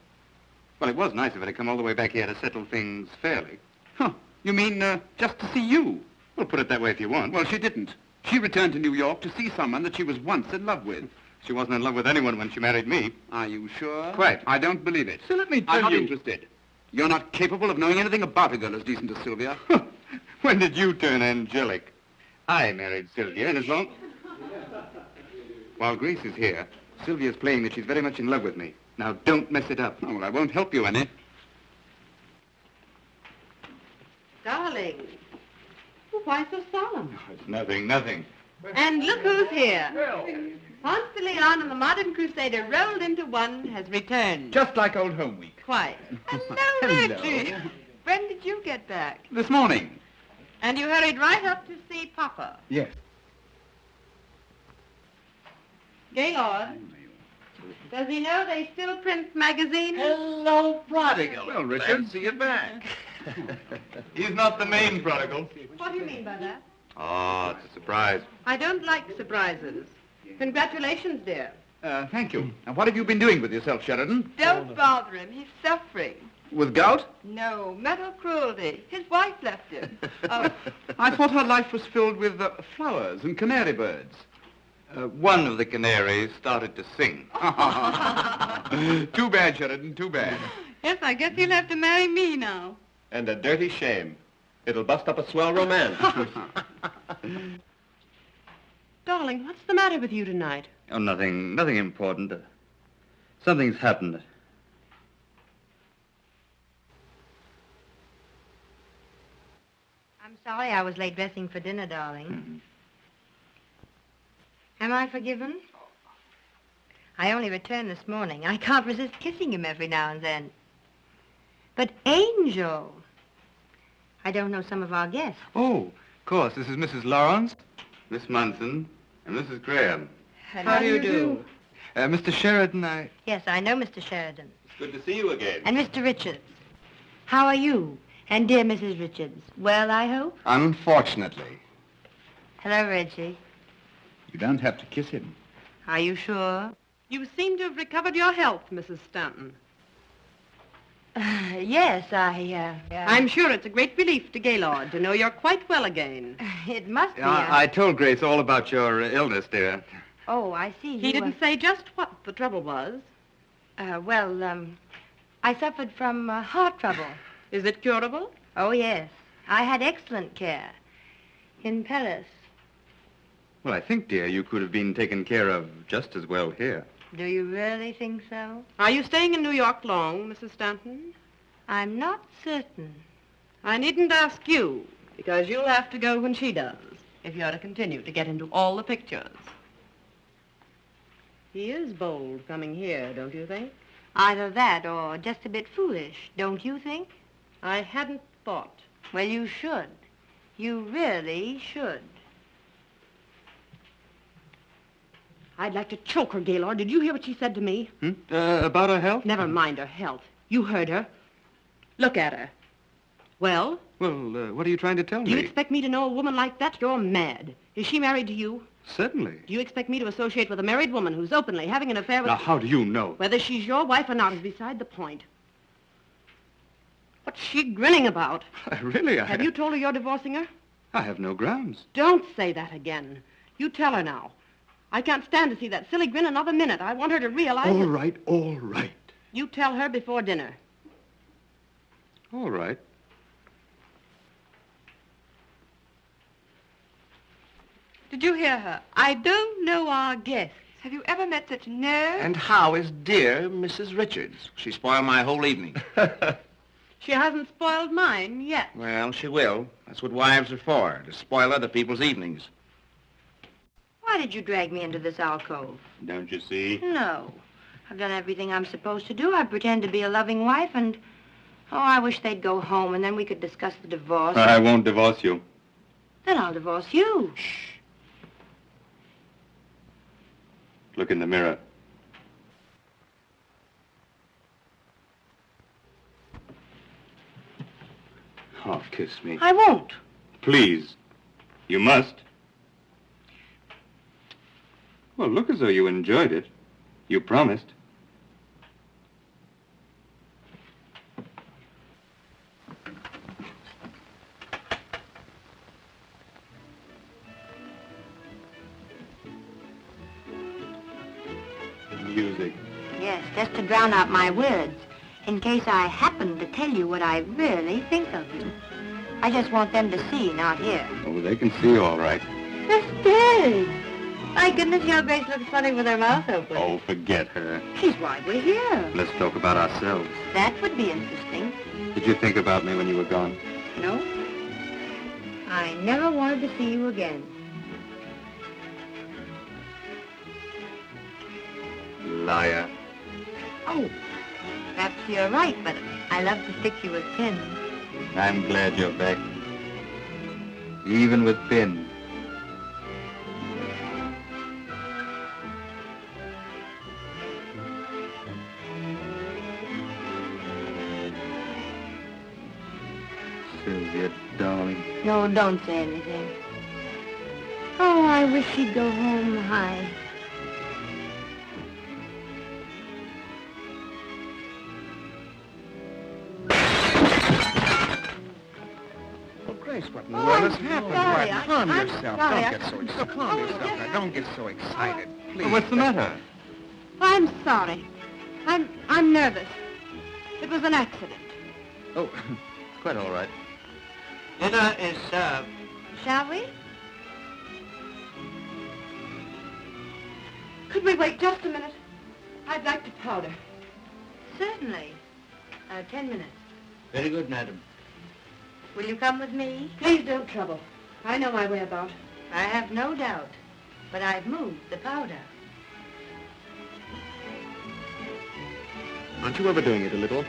Speaker 5: Well, it was nice of her to come all the way back here to settle things fairly.
Speaker 4: Huh. You mean, just to see you?
Speaker 5: Well, put it that way if you want.
Speaker 4: Well, she didn't. She returned to New York to see someone that she was once in love with.
Speaker 5: She wasn't in love with anyone when she married me.
Speaker 4: Are you sure?
Speaker 5: Quite.
Speaker 4: I don't believe it.
Speaker 5: So let me tell
Speaker 4: I'm not
Speaker 5: you...
Speaker 4: interested. You're not capable of knowing anything about a girl as decent as Sylvia.
Speaker 5: When did you turn angelic? I married Sylvia, and as long... While Grace is here, Sylvia's playing that she's very much in love with me. Now, don't mess it up.
Speaker 4: Oh, well, I won't help you any.
Speaker 1: Darling, why so solemn?
Speaker 5: Oh, it's nothing.
Speaker 1: And look who's here. Ponce de Leon and the modern crusader rolled into one has returned.
Speaker 4: Just like old home week.
Speaker 1: Quite. Hello, Reggie. When did you get back?
Speaker 4: This morning.
Speaker 1: And you hurried right up to see Papa.
Speaker 4: Yes.
Speaker 1: Gaylord, does he know they still print magazines?
Speaker 6: Hello, prodigal.
Speaker 4: Well, Richard,
Speaker 6: see you back.
Speaker 5: He's not the main prodigal.
Speaker 1: What do you mean by that?
Speaker 5: Oh, it's a surprise.
Speaker 1: I don't like surprises. Congratulations, dear.
Speaker 4: Thank you. And what have you been doing with yourself, Sheridan?
Speaker 1: Don't bother him. He's suffering.
Speaker 4: With gout?
Speaker 1: No, mental cruelty. His wife left him. Oh.
Speaker 4: I thought her life was filled with flowers and canary birds.
Speaker 5: One of the canaries started to sing.
Speaker 4: Too bad, Sheridan, too bad.
Speaker 1: Yes, I guess he'll have to marry me now.
Speaker 3: And a dirty shame. It'll bust up a swell romance.
Speaker 16: Darling, what's the matter with you tonight?
Speaker 5: Oh, nothing important. Something's happened.
Speaker 2: I'm sorry I was late dressing for dinner, darling. Am I forgiven? I only returned this morning. I can't resist kissing him every now and then. But Angel, I don't know some of our guests.
Speaker 5: Oh, of course. This is Mrs. Lawrence, Miss Munson, and Mrs. Graham.
Speaker 16: How do you do?
Speaker 5: Mr. Sheridan,
Speaker 2: Yes, I know Mr. Sheridan.
Speaker 3: It's good to see you again.
Speaker 2: And Mr. Richards. How are you? And dear Mrs. Richards. Well, I hope?
Speaker 4: Unfortunately.
Speaker 2: Hello, Reggie.
Speaker 4: You don't have to kiss him.
Speaker 2: Are you sure?
Speaker 16: You seem to have recovered your health, Mrs. Stanton.
Speaker 2: Yes,
Speaker 16: I'm sure it's a great relief to Gaylord to know you're quite well again.
Speaker 2: It must be.
Speaker 5: I told Grace all about your illness, dear.
Speaker 2: Oh, I see.
Speaker 16: He didn't say just what the trouble was.
Speaker 2: I suffered from heart trouble.
Speaker 16: Is it curable?
Speaker 2: Oh, yes. I had excellent care in Paris.
Speaker 5: Well, I think, dear, you could have been taken care of just as well here.
Speaker 2: Do you really think so?
Speaker 16: Are you staying in New York long, Mrs. Stanton?
Speaker 2: I'm not certain.
Speaker 16: I needn't ask you, because you'll have to go when she does, if you're to continue to get into all the pictures. He is bold coming here, don't you think?
Speaker 2: Either that or just a bit foolish, don't you think?
Speaker 16: I hadn't thought.
Speaker 2: Well, you should. You really should.
Speaker 16: I'd like to choke her, Gaylord. Did you hear what she said to me?
Speaker 5: About her health?
Speaker 16: Never mind her health. You heard her. Look at her. Well?
Speaker 5: Well, what are you trying to tell
Speaker 16: Do you
Speaker 5: me?
Speaker 16: expect me to know a woman like that? You're mad. Is she married to you?
Speaker 5: Certainly.
Speaker 16: Do you expect me to associate with a married woman who's openly having an affair with...
Speaker 5: Now, how do you know?
Speaker 16: Whether she's your wife or not is beside the point. What's she grinning about?
Speaker 5: Really,
Speaker 16: Have you told her you're divorcing her?
Speaker 5: I have no grounds.
Speaker 16: Don't say that again. You tell her now. I can't stand to see that silly grin another minute. I want her to realize...
Speaker 5: All right, all right.
Speaker 16: You tell her before dinner.
Speaker 5: All right.
Speaker 1: Did you hear her? I don't know our guests. Have you ever met such nerve?
Speaker 10: And how is dear Mrs. Richards? She spoiled my whole evening.
Speaker 16: She hasn't spoiled mine yet.
Speaker 10: Well, she will. That's what wives are for, to spoil other people's evenings.
Speaker 2: Why did you drag me into this alcove?
Speaker 5: Don't you see?
Speaker 2: No. I've done everything I'm supposed to do. I pretend to be a loving wife and... Oh, I wish they'd go home and then we could discuss the divorce.
Speaker 5: I won't divorce you.
Speaker 2: Then I'll divorce you.
Speaker 5: Shh. Look in the mirror. Oh, kiss me.
Speaker 2: I won't.
Speaker 5: Please. You must. Well, look as though you enjoyed it. You promised. Music.
Speaker 2: Yes, just to drown out my words, in case I happen to tell you what I really think of you. I just want them to see, not hear.
Speaker 5: Oh, they can see all right.
Speaker 2: Sister! My goodness, your Grace looks funny with her mouth open.
Speaker 5: Oh, forget her.
Speaker 2: She's why we're here.
Speaker 5: Let's talk about ourselves.
Speaker 2: That would be interesting.
Speaker 5: Did you think about me when you were gone?
Speaker 2: No. I never wanted to see you again.
Speaker 5: Liar.
Speaker 2: Oh, perhaps you're right, but I love to stick you with pins.
Speaker 5: I'm glad you're back. Even with pins. Sylvia, darling.
Speaker 2: No, don't say anything. Oh, I wish she'd go home high.
Speaker 4: what in the world has happened.
Speaker 1: sorry.
Speaker 4: Why, calm
Speaker 1: I'm
Speaker 4: yourself.
Speaker 1: sorry.
Speaker 4: Don't get so excited. Calm yourself now. Don't get so excited, please.
Speaker 5: What's the matter?
Speaker 1: I'm sorry. I'm nervous. It was an accident.
Speaker 5: Oh, quite all right.
Speaker 10: Dinner is served.
Speaker 1: Shall we? Could we wait just a minute? I'd like to powder.
Speaker 2: Certainly. 10 minutes.
Speaker 10: Very good, madam.
Speaker 2: Will you come with me?
Speaker 1: Please don't trouble. I know my way about.
Speaker 2: I have no doubt. But I've moved the powder.
Speaker 4: Aren't you overdoing it a little?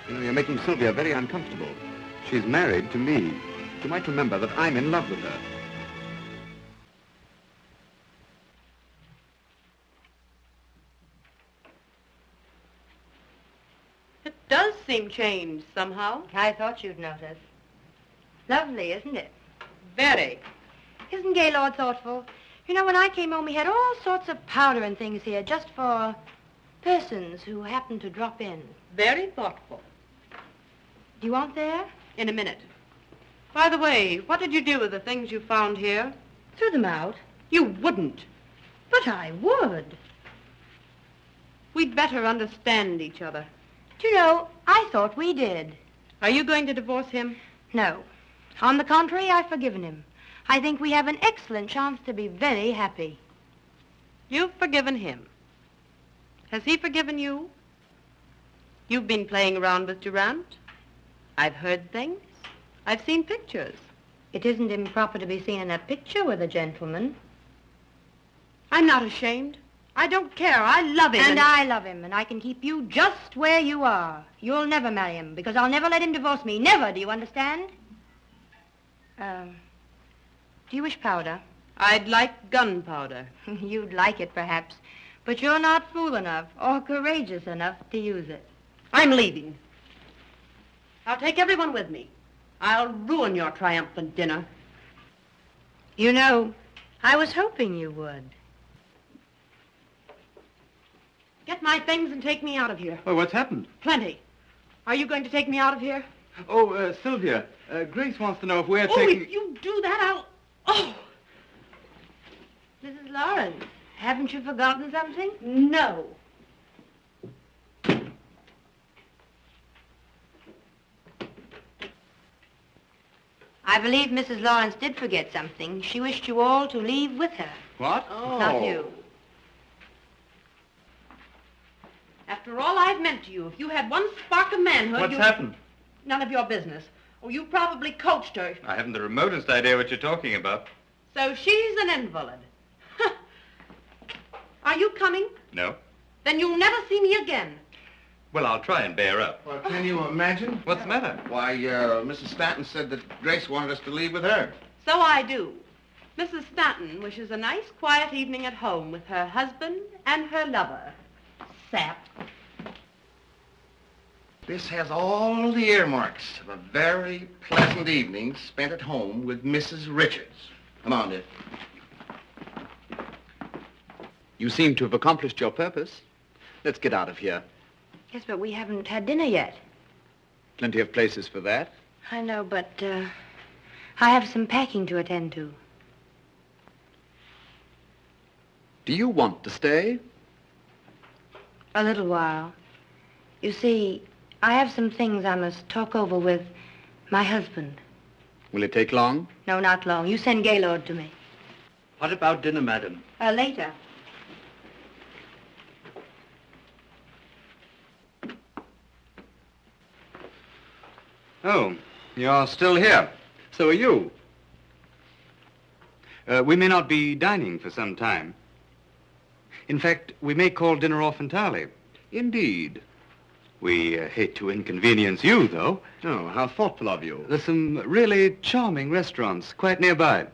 Speaker 4: You know, you're making Sylvia very uncomfortable. She's married to me. You might remember that I'm in love with her.
Speaker 16: It does seem changed somehow.
Speaker 2: I thought you'd notice. Lovely, isn't it?
Speaker 16: Very.
Speaker 2: Isn't Gaylord thoughtful? You know, when I came home, we had all sorts of powder and things here just for persons who happened to drop in.
Speaker 16: Very thoughtful.
Speaker 2: Do you want there?
Speaker 16: In a minute. By the way, what did you do with the things you found here?
Speaker 2: Threw them out.
Speaker 16: You wouldn't.
Speaker 2: But I would.
Speaker 16: We'd better understand each other.
Speaker 2: Do you know, I thought we did.
Speaker 16: Are you going to divorce him?
Speaker 2: No. On the contrary, I've forgiven him. I think we have an excellent chance to be very happy.
Speaker 16: You've forgiven him. Has he forgiven you? You've been playing around with Durant. I've heard things. I've seen pictures.
Speaker 2: It isn't improper to be seen in a picture with a gentleman.
Speaker 16: I'm not ashamed. I don't care. I love him.
Speaker 2: And I love him, and I can keep you just where you are. You'll never marry him, because I'll never let him divorce me. Never, do you understand? Do you wish powder?
Speaker 16: I'd like gunpowder.
Speaker 2: You'd like it, perhaps, but you're not fool enough or courageous enough to use it.
Speaker 16: I'm leaving. I'll take everyone with me. I'll ruin your triumphant dinner.
Speaker 2: You know, I was hoping you would.
Speaker 16: Get my things and take me out of here.
Speaker 5: Oh, what's happened?
Speaker 16: Plenty. Are you going to take me out of here?
Speaker 5: Oh, Sylvia, Grace wants to know if we're
Speaker 16: Oh,
Speaker 5: taking...
Speaker 16: if you do that, I'll... Oh!
Speaker 2: Mrs. Lawrence, haven't you forgotten something?
Speaker 16: No.
Speaker 2: I believe Mrs. Lawrence did forget something. She wished you all to leave with her.
Speaker 5: What?
Speaker 16: Oh.
Speaker 2: Not you.
Speaker 16: After all I've meant to you, if you had one spark of manhood,
Speaker 5: What's happened?
Speaker 16: None of your business. Oh, you probably coached her.
Speaker 5: I haven't the remotest idea what you're talking about.
Speaker 16: So she's an invalid. Are you coming?
Speaker 5: No.
Speaker 16: Then you'll never see me again.
Speaker 5: Well, I'll try and bear up.
Speaker 6: Well, can you imagine?
Speaker 5: What's the matter?
Speaker 6: Why, Mrs. Stanton said that Grace wanted us to leave with her.
Speaker 16: So I do. Mrs. Stanton wishes a nice, quiet evening at home with her husband and her lover. Sap.
Speaker 6: This has all the earmarks of a very pleasant evening spent at home with Mrs. Richards. Come on, dear.
Speaker 4: You seem to have accomplished your purpose. Let's get out of here.
Speaker 2: Yes, but we haven't had dinner yet.
Speaker 4: Plenty of places for that.
Speaker 2: I know, but I have some packing to attend to.
Speaker 4: Do you want to stay?
Speaker 2: A little while. You see, I have some things I must talk over with my husband.
Speaker 4: Will it take long?
Speaker 2: No, not long. You send Gaylord to me.
Speaker 14: What about dinner, madam?
Speaker 2: Later.
Speaker 4: Oh, you're still here. So are you. We may not be dining for some time. In fact, we may call dinner off entirely. Indeed. We hate to inconvenience you, though. Oh, how thoughtful of you. There's some really charming restaurants quite nearby.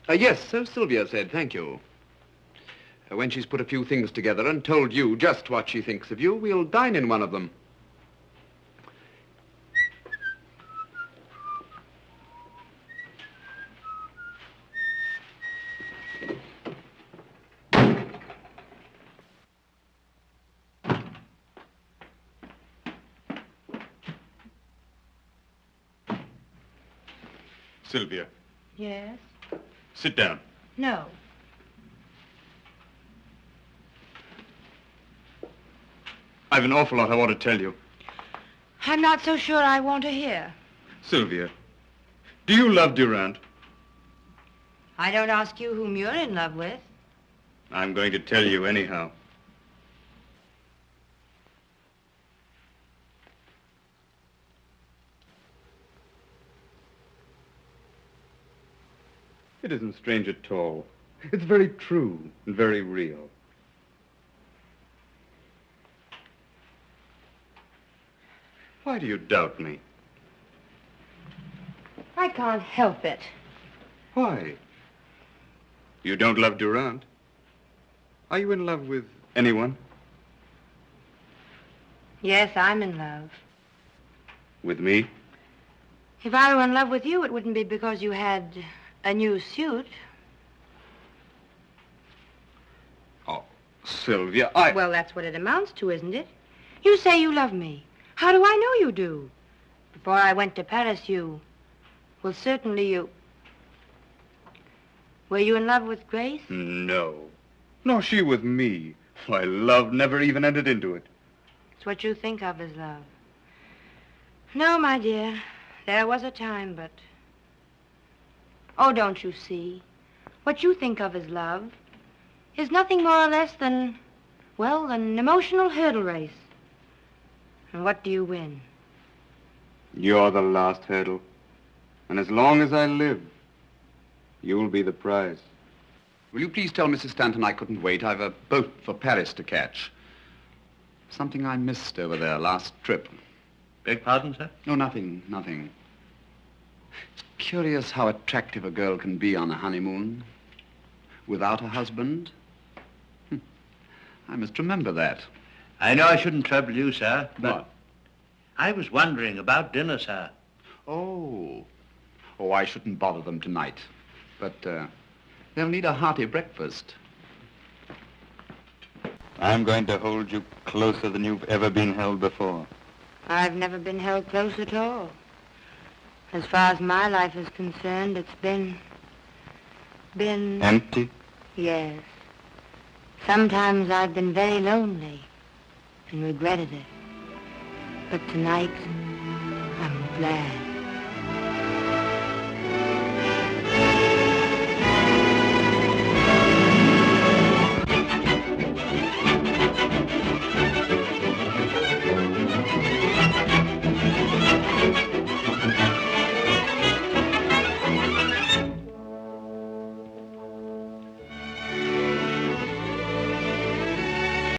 Speaker 4: Yes, so Sylvia said, thank you. When she's put a few things together and told you just what she thinks of you, we'll dine in one of them. Sylvia,
Speaker 2: Yes?
Speaker 4: sit down.
Speaker 2: No.
Speaker 4: I've an awful lot I want to tell you.
Speaker 2: I'm not so sure I want to hear.
Speaker 4: Sylvia, do you love Durant?
Speaker 2: I don't ask you whom you're in love with.
Speaker 4: I'm going to tell you anyhow. It isn't strange at all. It's very true and very real. Why do you doubt me?
Speaker 2: I can't help it.
Speaker 4: Why? You don't love Durant? Are you in love with anyone?
Speaker 2: Yes, I'm in love.
Speaker 4: With me?
Speaker 2: If I were in love with you, it wouldn't be because you had a new suit.
Speaker 4: Oh, Sylvia,
Speaker 2: Well, that's what it amounts to, isn't it? You say you love me. How do I know you do? Before I went to Paris, well, certainly you... Were you in love with Grace?
Speaker 4: No. No, she with me. Why, love never even entered into it.
Speaker 2: It's what you think of as love. No, my dear. There was a time, but... Oh, don't you see? What you think of as love is nothing more or less than, well, an emotional hurdle race. And what do you win?
Speaker 4: You're the last hurdle. And as long as I live, you'll be the prize. Will you please tell Mrs. Stanton I couldn't wait? I've a boat for Paris to catch. Something I missed over there last trip.
Speaker 10: Beg pardon, sir?
Speaker 4: No, nothing. It's curious how attractive a girl can be on a honeymoon without a husband. I must remember that.
Speaker 10: I know I shouldn't trouble you, sir, but...
Speaker 4: What?
Speaker 10: I was wondering about dinner, sir.
Speaker 4: Oh, I shouldn't bother them tonight. But they'll need a hearty breakfast.
Speaker 5: I'm going to hold you closer than you've ever been held before.
Speaker 2: I've never been held close at all. As far as my life is concerned, it's been...
Speaker 5: Empty?
Speaker 2: Yes. Sometimes I've been very lonely and regretted it. But tonight, I'm glad.